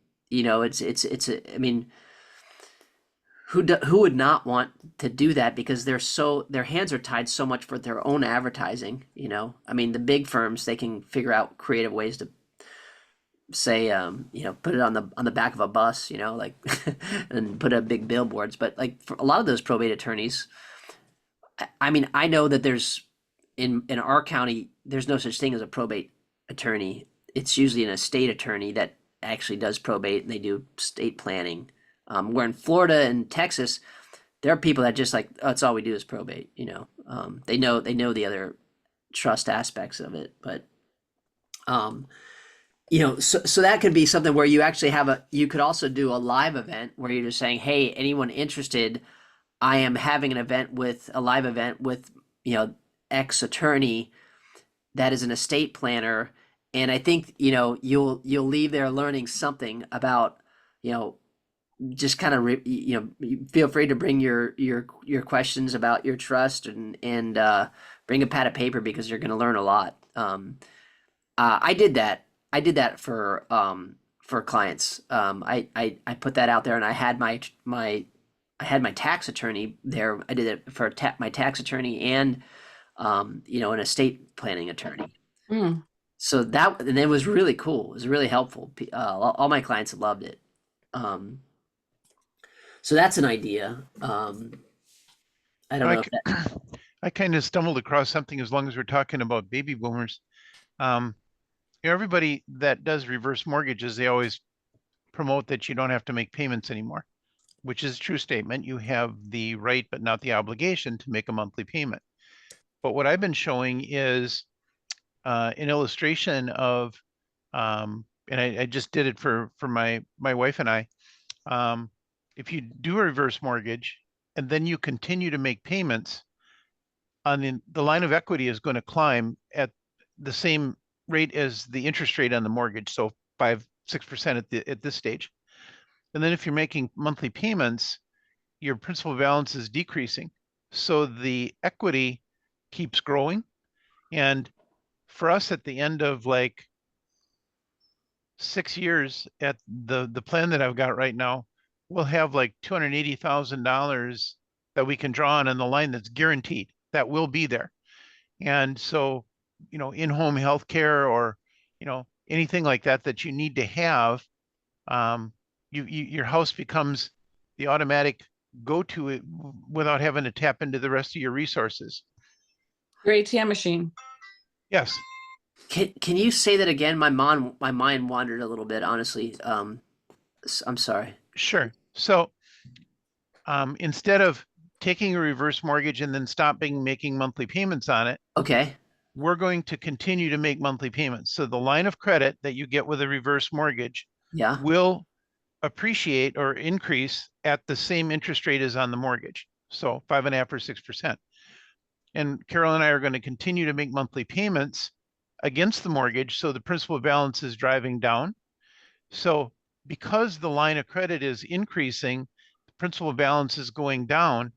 [SPEAKER 1] who would not want to do that, because their hands are tied so much for their own advertising. I mean, the big firms, they can figure out creative ways to say, put it on the back of a bus, like, and put up big billboards. But like, for a lot of those probate attorneys, I mean, I know that there's in our county, there's no such thing as a probate attorney. It's usually an estate attorney that actually does probate, and they do state planning. Where in Florida and Texas, there are people that just like, oh, that's all we do is probate. They know the other trust aspects of it, but so that could be something where you actually you could also do a live event where you're just saying, hey, anyone interested, I am having a live event with, X attorney that is an estate planner. And I think, you'll leave there learning something about, just kind of, feel free to bring your questions about your trust, and bring a pad of paper, because you're going to learn a lot. I did that for clients. I put that out there, and I had my tax attorney there. I did it for my tax attorney and, an estate planning attorney. So and it was really cool. It was really helpful. All my clients loved it. So that's an idea. I don't know if that.
[SPEAKER 2] I kind of stumbled across something, as long as we're talking about baby boomers. Everybody that does reverse mortgages, they always promote that you don't have to make payments anymore, which is a true statement. You have the right, but not the obligation, to make a monthly payment. But what I've been showing is an illustration of, and I just did it for my wife and I. If you do a reverse mortgage and then you continue to make payments, the line of equity is going to climb at the same rate as the interest rate on the mortgage, so 5-6% at this stage. And then if you're making monthly payments, your principal balance is decreasing, so the equity keeps growing. And for us, at the end of like 6 years, at the plan that I've got right now, we'll have like $280,000 that we can draw on the line that's guaranteed, that will be there. And so, in-home healthcare, or, anything like that you need to have, your house becomes the automatic go-to, without having to tap into the rest of your resources.
[SPEAKER 3] Your ATM machine.
[SPEAKER 2] Yes.
[SPEAKER 1] Can you say that again? My mind wandered a little bit, honestly. I'm sorry.
[SPEAKER 2] Sure. So instead of taking a reverse mortgage and then stopping making monthly payments on it,
[SPEAKER 1] Okay.
[SPEAKER 2] we're going to continue to make monthly payments. So the line of credit that you get with a reverse mortgage
[SPEAKER 1] Yeah.
[SPEAKER 2] will appreciate or increase at the same interest rate as on the mortgage. So 5.5 or 6%. And Carol and I are going to continue to make monthly payments against the mortgage. So the principal balance is driving down. So because the line of credit is increasing, the principal balance is going down,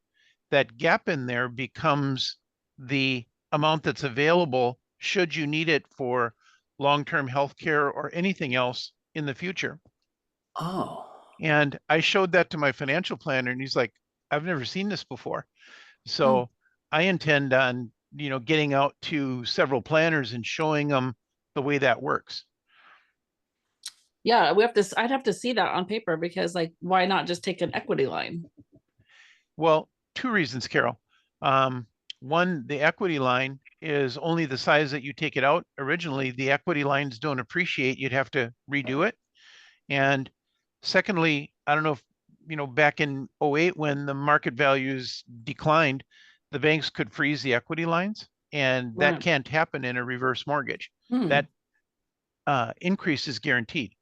[SPEAKER 2] that gap in there becomes the amount that's available should you need it for long-term health care or anything else in the future.
[SPEAKER 1] Oh.
[SPEAKER 2] And I showed that to my financial planner and he's like, I've never seen this before. So I intend on, getting out to several planners and showing them the way that works.
[SPEAKER 3] Yeah, I'd have to see that on paper, because like, why not just take an equity line?
[SPEAKER 2] Well, two reasons, Carol. One, the equity line is only the size that you take it out. Originally, the equity lines don't appreciate. You'd have to redo it. And secondly, I don't know if, back in 08 when the market values declined, the banks could freeze the equity lines, and that
[SPEAKER 3] Right.
[SPEAKER 2] can't happen in a reverse mortgage. That increase is guaranteed.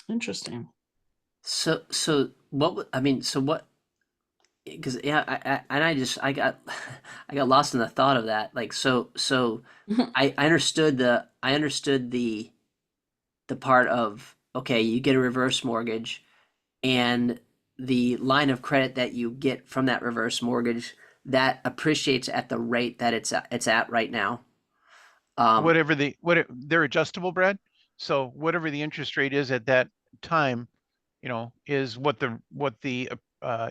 [SPEAKER 3] Interesting.
[SPEAKER 1] So what, I mean, so what, because yeah, I got I got lost in the thought of that. Like, so I understood the part of, okay, you get a reverse mortgage and the line of credit that you get from that reverse mortgage that appreciates at the rate that it's at right now.
[SPEAKER 2] They're adjustable, Brad. So whatever the interest rate is at that time, is what the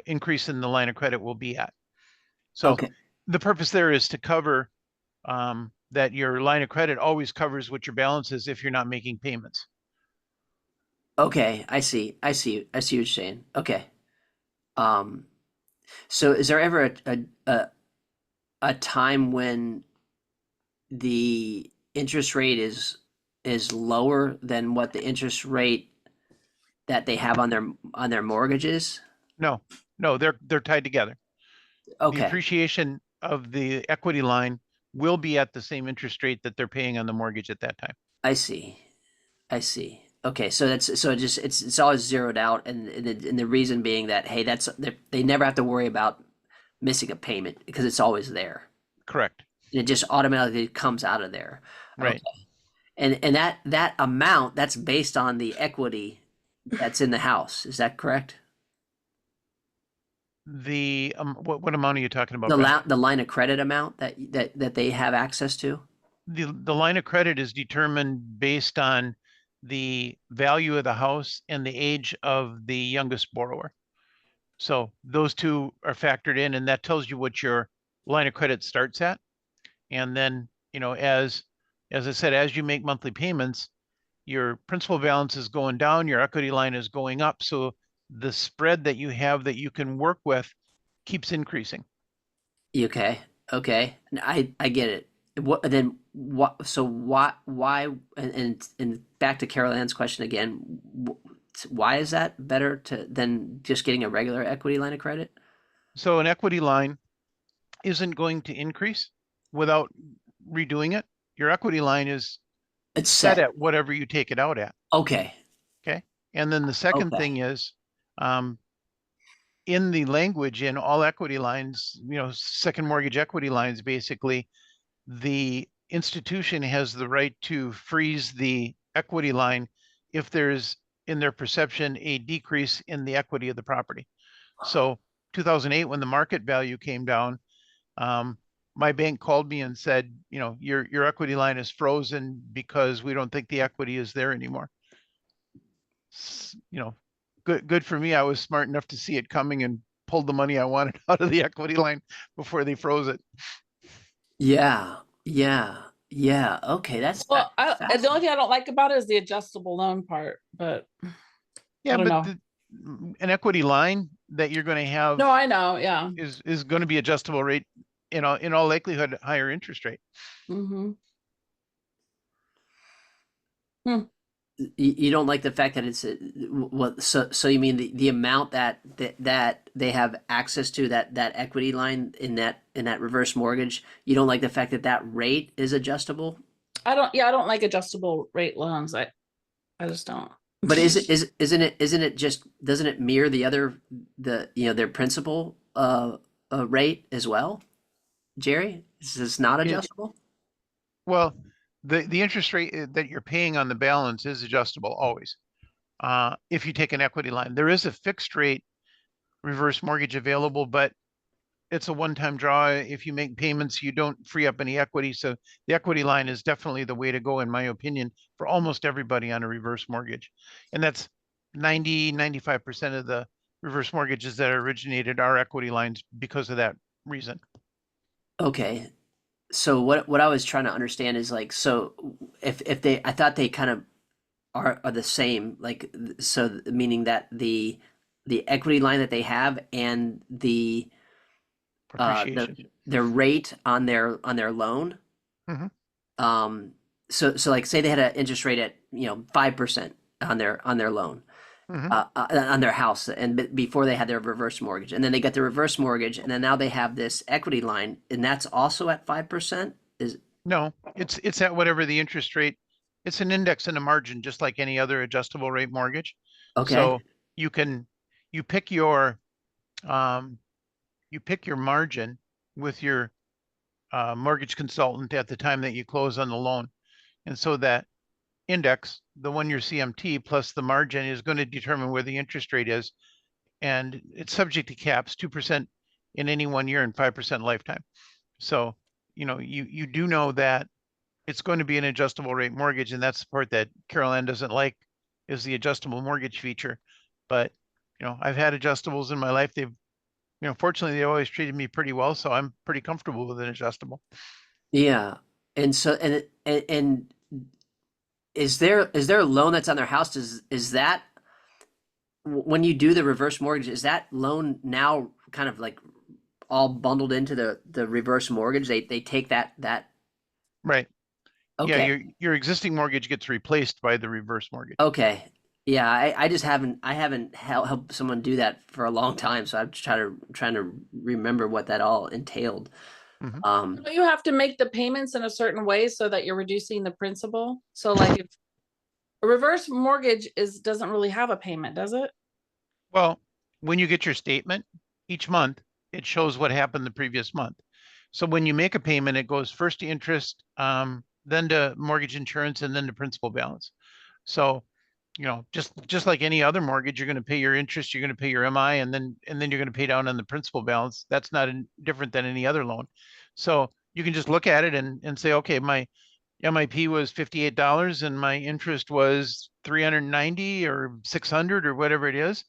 [SPEAKER 2] increase in the line of credit will be at. So
[SPEAKER 1] Okay.
[SPEAKER 2] the purpose there is to cover that your line of credit always covers what your balance is if you're not making payments.
[SPEAKER 1] Okay, I see what you're saying. Okay. So is there ever a time when the interest rate is lower than what the interest rate that they have on their mortgages?
[SPEAKER 2] No, they're tied together. The
[SPEAKER 1] Okay,
[SPEAKER 2] appreciation of the equity line will be at the same interest rate that they're paying on the mortgage at that time.
[SPEAKER 1] I see. Okay, so it's always zeroed out, and the reason being that, hey, they never have to worry about missing a payment because it's always there.
[SPEAKER 2] Correct.
[SPEAKER 1] And it just automatically comes out of there.
[SPEAKER 2] Right.
[SPEAKER 1] Okay. And that amount, that's based on the equity that's in the house. Is that correct?
[SPEAKER 2] The what amount are you talking about, Brad?
[SPEAKER 1] The line of credit amount that they have access to?
[SPEAKER 2] The line of credit is determined based on the value of the house and the age of the youngest borrower. So those two are factored in, and that tells you what your line of credit starts at. And then, as I said, as you make monthly payments, your principal balance is going down, your equity line is going up. So the spread that you have that you can work with keeps increasing.
[SPEAKER 1] Okay. Okay. I get it. What then? What? So why? And back to Carol Ann's question again. Why is that better than just getting a regular equity line of credit?
[SPEAKER 2] So an equity line isn't going to increase without redoing it. Your equity line is
[SPEAKER 1] It's
[SPEAKER 2] set
[SPEAKER 1] set.
[SPEAKER 2] at whatever you take it out at.
[SPEAKER 1] Okay.
[SPEAKER 2] Okay. And then the second thing
[SPEAKER 1] Okay.
[SPEAKER 2] is, in the language in all equity lines, second mortgage equity lines, basically, the institution has the right to freeze the equity line if there's, in their perception, a decrease in the equity of the property. So 2008, when the market value came down, my bank called me and said, your equity line is frozen because we don't think the equity is there anymore. Good for me. I was smart enough to see it coming and pulled the money I wanted out of the equity line before they froze it.
[SPEAKER 1] Yeah. Yeah. Yeah. Okay. That's
[SPEAKER 3] Well, the only
[SPEAKER 1] fascinating.
[SPEAKER 3] thing I don't like about it is the adjustable loan part, but
[SPEAKER 2] Yeah,
[SPEAKER 3] I don't
[SPEAKER 2] but
[SPEAKER 3] know.
[SPEAKER 2] an equity line that you're going to have
[SPEAKER 3] No, I know. Yeah.
[SPEAKER 2] is going to be adjustable rate, in all likelihood, higher interest rate.
[SPEAKER 3] Mm-hmm. Hmm.
[SPEAKER 1] You don't like the fact that it's what? So you mean the amount that they have access to that equity line in that reverse mortgage? You don't like the fact that that rate is adjustable?
[SPEAKER 3] I don't like adjustable rate loans. I just don't.
[SPEAKER 1] But isn't it just doesn't it mirror the other their principal rate as well, Jerry? Is this not
[SPEAKER 2] It,
[SPEAKER 1] adjustable?
[SPEAKER 2] well, the interest rate that you're paying on the balance is adjustable always. If you take an equity line, there is a fixed rate reverse mortgage available, but it's a one-time draw. If you make payments, you don't free up any equity. So the equity line is definitely the way to go, in my opinion, for almost everybody on a reverse mortgage. And that's 95% of the reverse mortgages that originated are equity lines because of that reason.
[SPEAKER 1] Okay. So what I was trying to understand is like, so if they, I thought they kind of are the same, like, so meaning that the equity line that they have and the
[SPEAKER 2] Appreciation.
[SPEAKER 1] their rate on their loan,
[SPEAKER 2] Mhm.
[SPEAKER 1] so like say they had an interest rate at 5% on their loan,
[SPEAKER 2] Mhm.
[SPEAKER 1] on their house, and before they had their reverse mortgage, and then they got the reverse mortgage, and then now they have this equity line, and that's also at 5%. Is
[SPEAKER 2] No, it's at whatever the interest rate. It's an index and a margin, just like any other adjustable rate mortgage.
[SPEAKER 1] okay.
[SPEAKER 2] So you can you pick your um, you pick your margin with your mortgage consultant at the time that you close on the loan. And so that index, the 1 year CMT plus the margin, is going to determine where the interest rate is. And it's subject to caps, 2% in any 1 year and 5% lifetime. So, you do know that it's going to be an adjustable rate mortgage. And that's the part that Carol Ann doesn't like, is the adjustable mortgage feature. But, I've had adjustables in my life. Fortunately, they always treated me pretty well. So I'm pretty comfortable with an adjustable.
[SPEAKER 1] Yeah. And so and is there a loan that's on their house? Is that when you do the reverse mortgage, is that loan now kind of like all bundled into the reverse mortgage? They take that
[SPEAKER 2] Right. Yeah,
[SPEAKER 1] okay.
[SPEAKER 2] your existing mortgage gets replaced by the reverse mortgage.
[SPEAKER 1] Okay. Yeah, I just haven't helped someone do that for a long time, so I'm trying to remember what that all entailed.
[SPEAKER 2] Mhm.
[SPEAKER 3] Don't you have to make the payments in a certain way so that you're reducing the principal? So like if a reverse mortgage doesn't really have a payment, does it?
[SPEAKER 2] Well, when you get your statement each month, it shows what happened the previous month. So when you make a payment, it goes first to interest, then to mortgage insurance, and then to principal balance. So, just like any other mortgage, you're going to pay your interest, you're going to pay your MI, and then you're going to pay down on the principal balance. That's not different than any other loan. So you can just look at it and say, okay, my MIP was $58 and my interest was 390 or 600 or whatever it is.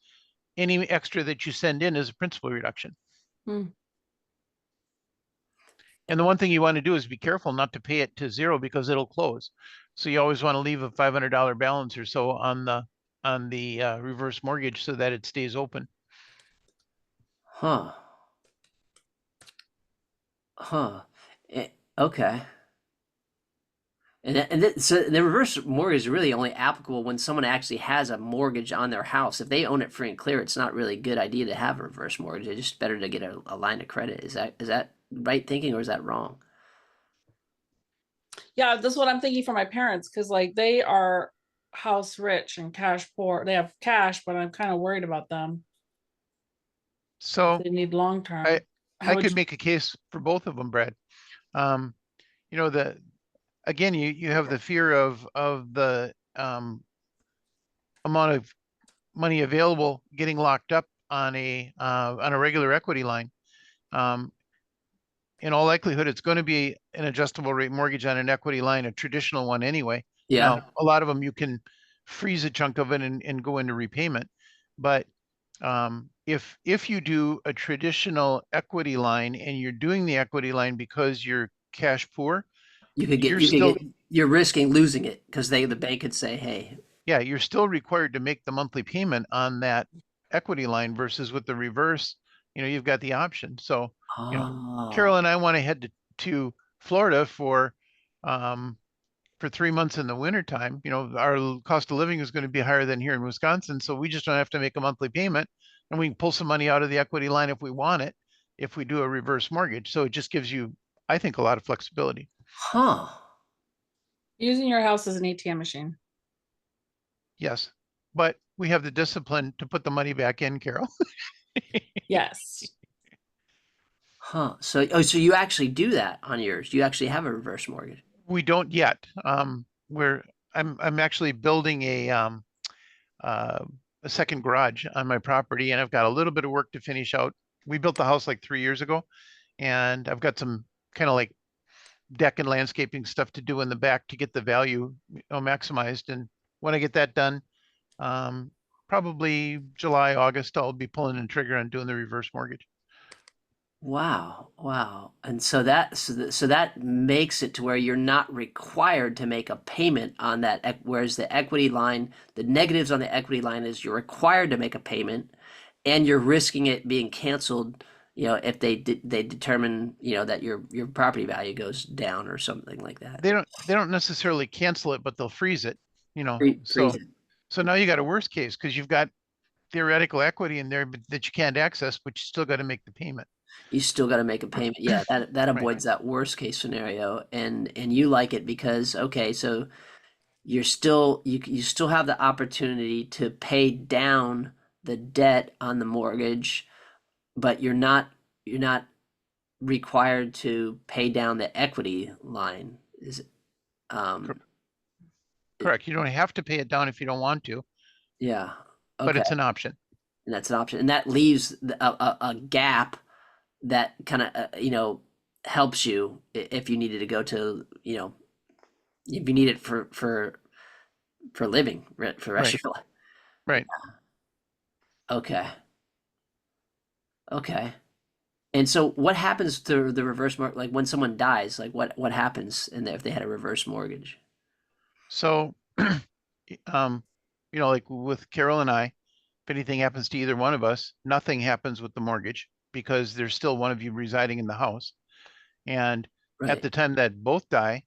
[SPEAKER 2] Any extra that you send in is a principal reduction.
[SPEAKER 3] Hmm.
[SPEAKER 2] And the one thing you want to do is be careful not to pay it to zero because it'll close. So you always want to leave a $500 balance or so on the reverse mortgage so that it stays open.
[SPEAKER 1] Huh. Huh. Okay. So the reverse mortgage is really only applicable when someone actually has a mortgage on their house. If they own it free and clear, it's not really a good idea to have a reverse mortgage. It's just better to get a line of credit. Is that right thinking or is that wrong?
[SPEAKER 3] Yeah, that's what I'm thinking for my parents, because like they are house rich and cash poor. They have cash, but I'm kind of worried about them if
[SPEAKER 2] So
[SPEAKER 3] they need long term.
[SPEAKER 2] I
[SPEAKER 3] How
[SPEAKER 2] I
[SPEAKER 3] would
[SPEAKER 2] could
[SPEAKER 3] you?
[SPEAKER 2] make a case for both of them, Brad. Um, the again, you have the fear of the amount of money available getting locked up on a regular equity line. Um, in all likelihood, it's going to be an adjustable rate mortgage on an equity line, a traditional one anyway.
[SPEAKER 1] Yeah.
[SPEAKER 2] Now, a lot of them you can freeze a chunk of it and go into repayment. But if you do a traditional equity line and you're doing the equity line because you're cash poor, you're
[SPEAKER 1] You could
[SPEAKER 2] still
[SPEAKER 1] get you're risking losing it because the bank could say, "Hey,
[SPEAKER 2] yeah, you're still required to make the monthly payment on that equity line versus with the reverse, you've got the option. So, you know,
[SPEAKER 1] oh,
[SPEAKER 2] Carol and I want to head to Florida for um, for 3 months in the wintertime, our cost of living is going to be higher than here in Wisconsin. So we just don't have to make a monthly payment, and we can pull some money out of the equity line if we want it, if we do a reverse mortgage. So it just gives you, I think, a lot of flexibility.
[SPEAKER 1] Huh.
[SPEAKER 3] Using your house as an ATM machine.
[SPEAKER 2] Yes. But we have the discipline to put the money back in, Carol.
[SPEAKER 3] Yes.
[SPEAKER 1] Huh. So you actually do that on yours. You actually have a reverse mortgage.
[SPEAKER 2] We don't yet. I'm actually building a second garage on my property, and I've got a little bit of work to finish out. We built the house like 3 years ago, and I've got some kind of like deck and landscaping stuff to do in the back to get the value maximized. And when I get that done, probably July, August, I'll be pulling the trigger on doing the reverse mortgage.
[SPEAKER 1] Wow, wow. And so that makes it to where you're not required to make a payment on that, whereas the equity line, the negatives on the equity line is you're required to make a payment, and you're risking it being canceled, if they determine, that your property value goes down or something like that.
[SPEAKER 2] They don't necessarily cancel it, but they'll freeze it,
[SPEAKER 1] Freeze it.
[SPEAKER 2] So now you got a worst case because you've got theoretical equity in there that you can't access, but you still got to make the payment.
[SPEAKER 1] You still got to make a payment. Yeah, that avoids that worst case scenario, and you like it because, okay, so you still have the opportunity to pay down the debt on the mortgage, but you're not required to pay down the equity line. Is
[SPEAKER 2] Correct. You don't have to pay it down if you don't want to,
[SPEAKER 1] yeah,
[SPEAKER 2] but
[SPEAKER 1] okay.
[SPEAKER 2] it's an option.
[SPEAKER 1] And that's an option, and that leaves a gap that kind of helps you if you needed to go to if you need it for living for rest of your life.
[SPEAKER 2] Right.
[SPEAKER 1] Okay. And so what happens to the reverse mortgage, like when someone dies, like what happens if they had a reverse mortgage?
[SPEAKER 2] So like with Carol and I, if anything happens to either one of us, nothing happens with the mortgage because there's still one of you residing in the house. And
[SPEAKER 1] Right.
[SPEAKER 2] at the time that both die,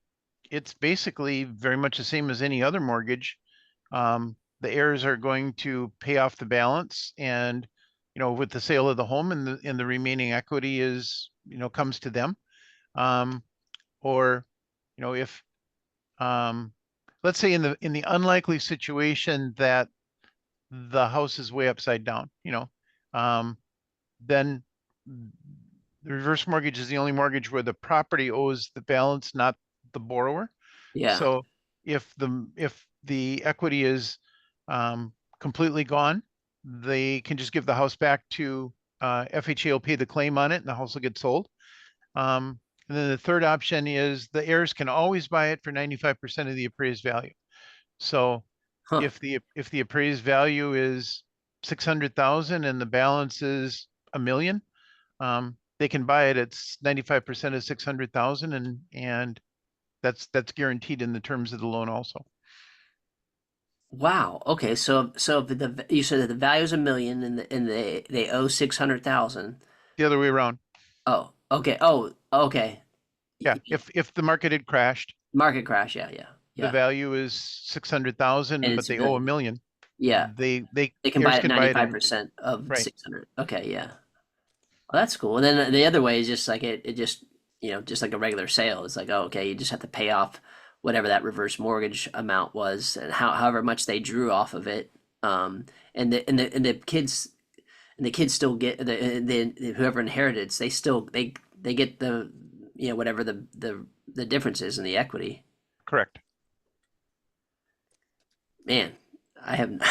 [SPEAKER 2] it's basically very much the same as any other mortgage. The heirs are going to pay off the balance, and with the sale of the home, and the remaining equity is comes to them. Or if let's say in the unlikely situation that the house is way upside down, then the reverse mortgage is the only mortgage where the property owes the balance, not the borrower.
[SPEAKER 1] Yeah.
[SPEAKER 2] So if the equity is completely gone, they can just give the house back to FHA will pay the claim on it, and the house will get sold. And then the third option is the heirs can always buy it for 95% of the appraised value. So
[SPEAKER 1] Huh.
[SPEAKER 2] if the appraised value is 600,000 and the balance is $1 million, they can buy it at 95% of 600,000, and that's guaranteed in the terms of the loan also.
[SPEAKER 1] Wow. Okay. So if you said that the value is $1 million and they owe 600,000.
[SPEAKER 2] The other way around.
[SPEAKER 1] Oh. Okay. Oh. Okay.
[SPEAKER 2] Yeah. If the market had crashed,
[SPEAKER 1] Market crash. Yeah.
[SPEAKER 2] the value is 600,000,
[SPEAKER 1] And
[SPEAKER 2] but
[SPEAKER 1] it's
[SPEAKER 2] they
[SPEAKER 1] $1
[SPEAKER 2] owe $1
[SPEAKER 1] million.
[SPEAKER 2] million.
[SPEAKER 1] Yeah.
[SPEAKER 2] They
[SPEAKER 1] can
[SPEAKER 2] heirs
[SPEAKER 1] buy it at
[SPEAKER 2] can buy it
[SPEAKER 1] 95% of
[SPEAKER 2] Right.
[SPEAKER 1] 600. Okay. Yeah. Well, that's cool. And then the other way is just like it just just like a regular sale. It's like, oh, okay, you just have to pay off whatever that reverse mortgage amount was, and however much they drew off of it. And the kids still get the whoever inherits, they still they get the whatever the difference is in the equity.
[SPEAKER 2] correct.
[SPEAKER 1] Man, I haven't.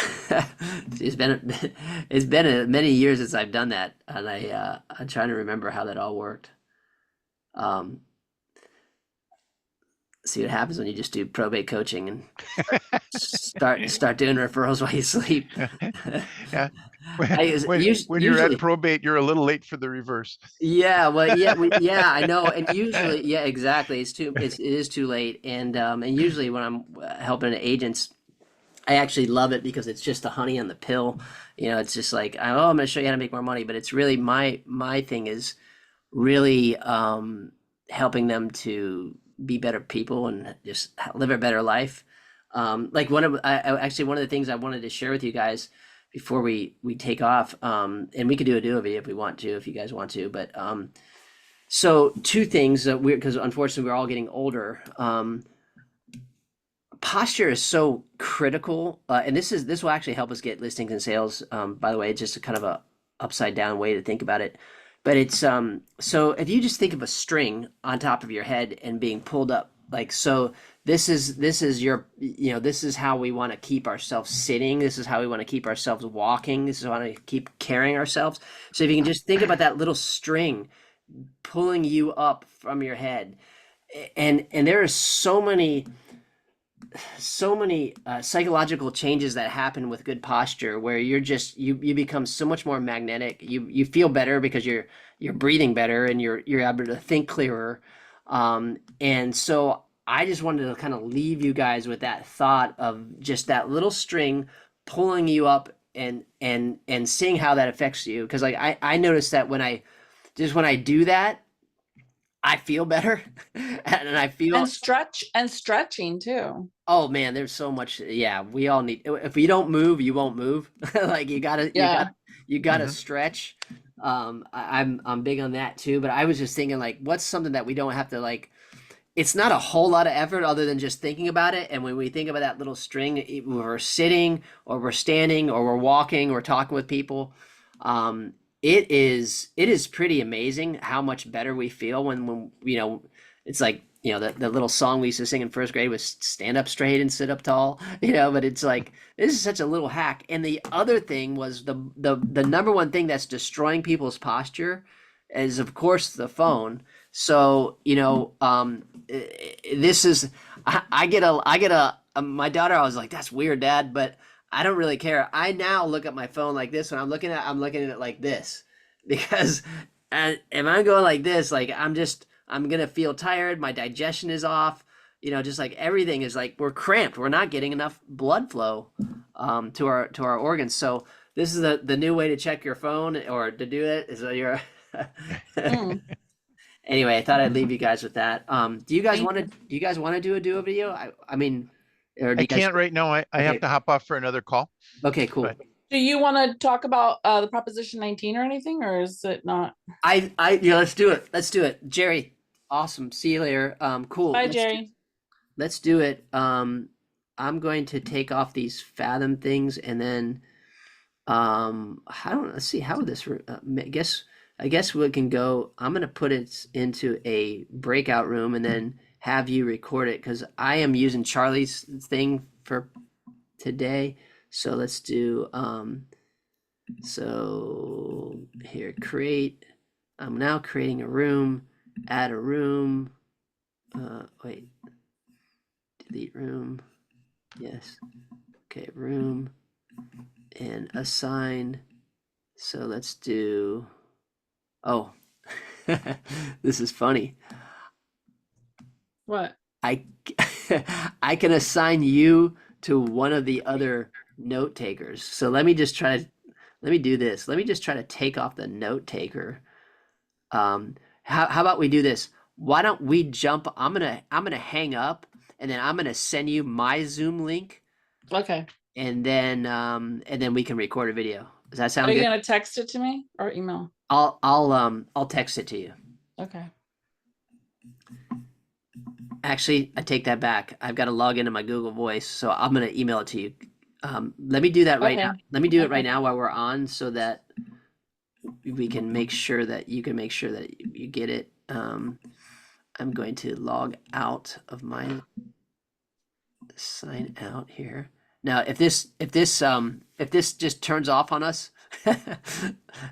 [SPEAKER 1] it's been many years since I've done that, and I'm trying to remember how that all worked. See what happens when you just do probate coaching and start doing referrals while you sleep.
[SPEAKER 2] Yeah. When you're
[SPEAKER 1] usually
[SPEAKER 2] at probate, you're a little late for the reverse.
[SPEAKER 1] Yeah, well, yeah, I know, and usually, yeah, exactly. It is too late, and usually when I'm helping agents, I actually love it because it's just the honey on the pill. It's just like, I'm going to show you how to make more money, but it's really my thing is really helping them to be better people and just live a better life. Like actually one of the things I wanted to share with you guys before we take off, and we could do a video if we want to, if you guys want to, but so two things that because unfortunately we're all getting older. Posture is so critical, and this will actually help us get listings and sales. By the way, it's just a kind of a upside down way to think about it, but it's so if you just think of a string on top of your head and being pulled up like so, this is your, you know, this is how we want to keep ourselves sitting. This is how we want to keep ourselves walking. This is how we want to keep carrying ourselves. So if you can just think about that little string pulling you up from your head, and there are so many psychological changes that happen with good posture where you're just you become so much more magnetic. You feel better because you're breathing better and you're able to think clearer. And so I just wanted to kind of leave you guys with that thought of just that little string pulling you up and seeing how that affects you, because like I noticed that when I do that, I feel better and I feel
[SPEAKER 3] And stretching too.
[SPEAKER 1] oh man, there's so much. Yeah, we all need. If you don't move, you won't move. Like you gotta stretch. I'm big on that too. But I was just thinking, like, what's something that we don't have to like? It's not a whole lot of effort other than just thinking about it. And when we think about that little string, when we're sitting or we're standing or we're walking or talking with people, it is pretty amazing how much better we feel when you know, it's like, you know, the little song we used to sing in first grade was stand up straight and sit up tall, you know, but it's like, this is such a little hack. And the other thing was the number one thing that's destroying people's posture is of course the phone. So, you know, this is, I get a, my daughter, I was like, that's weird, Dad, but I don't really care. I now look at my phone like this when I'm looking at it like this, because if I'm going like this, like I'm gonna feel tired. My digestion is off. You know, just like everything is like we're cramped. We're not getting enough blood flow to our organs. So this is the new way to check your phone or to do it is you're. Anyway, I thought I'd leave you guys with that. Do you guys want to do a video? I mean, or do
[SPEAKER 2] I
[SPEAKER 1] you guys?
[SPEAKER 2] can't right now. I have to hop off for another call.
[SPEAKER 1] Okay, cool.
[SPEAKER 2] But
[SPEAKER 3] Do you want to talk about the Proposition 19 or anything, or is it not?
[SPEAKER 1] Yeah, let's do it. Let's do it. Jerry, awesome. See you later. Cool.
[SPEAKER 3] Bye, Jerry.
[SPEAKER 1] Let's do it. I'm going to take off these Fathom things and then let's see how this I guess we can go. I'm going to put it into a breakout room and then have you record it because I am using Charlie's thing for today. So let's do so here, create. I'm now creating a room, add a room. Wait, delete room. Yes. Okay, room and assign. So let's do, oh, this is funny.
[SPEAKER 3] What?
[SPEAKER 1] I can assign you to one of the other note takers. So let me do this. Let me just try to take off the note taker. How about we do this? Why don't we jump? I'm gonna hang up and then I'm gonna send you my Zoom link.
[SPEAKER 3] Okay.
[SPEAKER 1] And then we can record a video. Does that sound
[SPEAKER 3] good? Are you
[SPEAKER 1] good?
[SPEAKER 3] gonna text it to me or email?
[SPEAKER 1] I'll text it to you.
[SPEAKER 3] Okay.
[SPEAKER 1] Actually, I take that back. I've got to log into my Google Voice, so I'm gonna email it to you. Let me do that right now. Let me do it right now while we're on, so that we can make sure that you can make sure that you get it. I'm going to log out of my sign out here. Now, if this just turns off on us,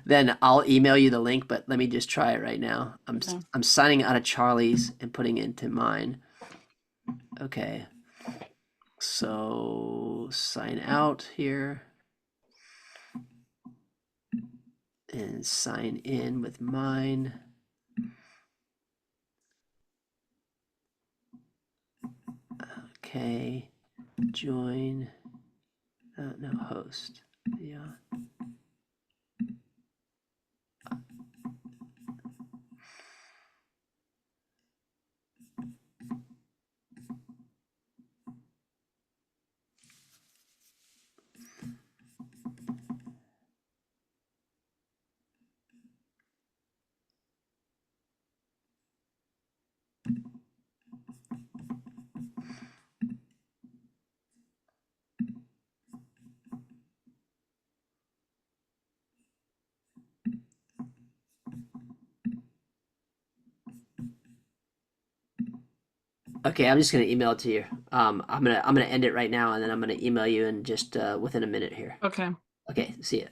[SPEAKER 1] then I'll email you the link. But let me just try it right now. I'm signing out of Charlie's and putting it into mine. Okay. So sign out here and sign in with mine. Okay. Join. No, host. Yeah. Okay, I'm just gonna email it to you. I'm gonna end it right now, and then I'm gonna email you in just within a minute here.
[SPEAKER 3] Okay.
[SPEAKER 1] Okay, see ya.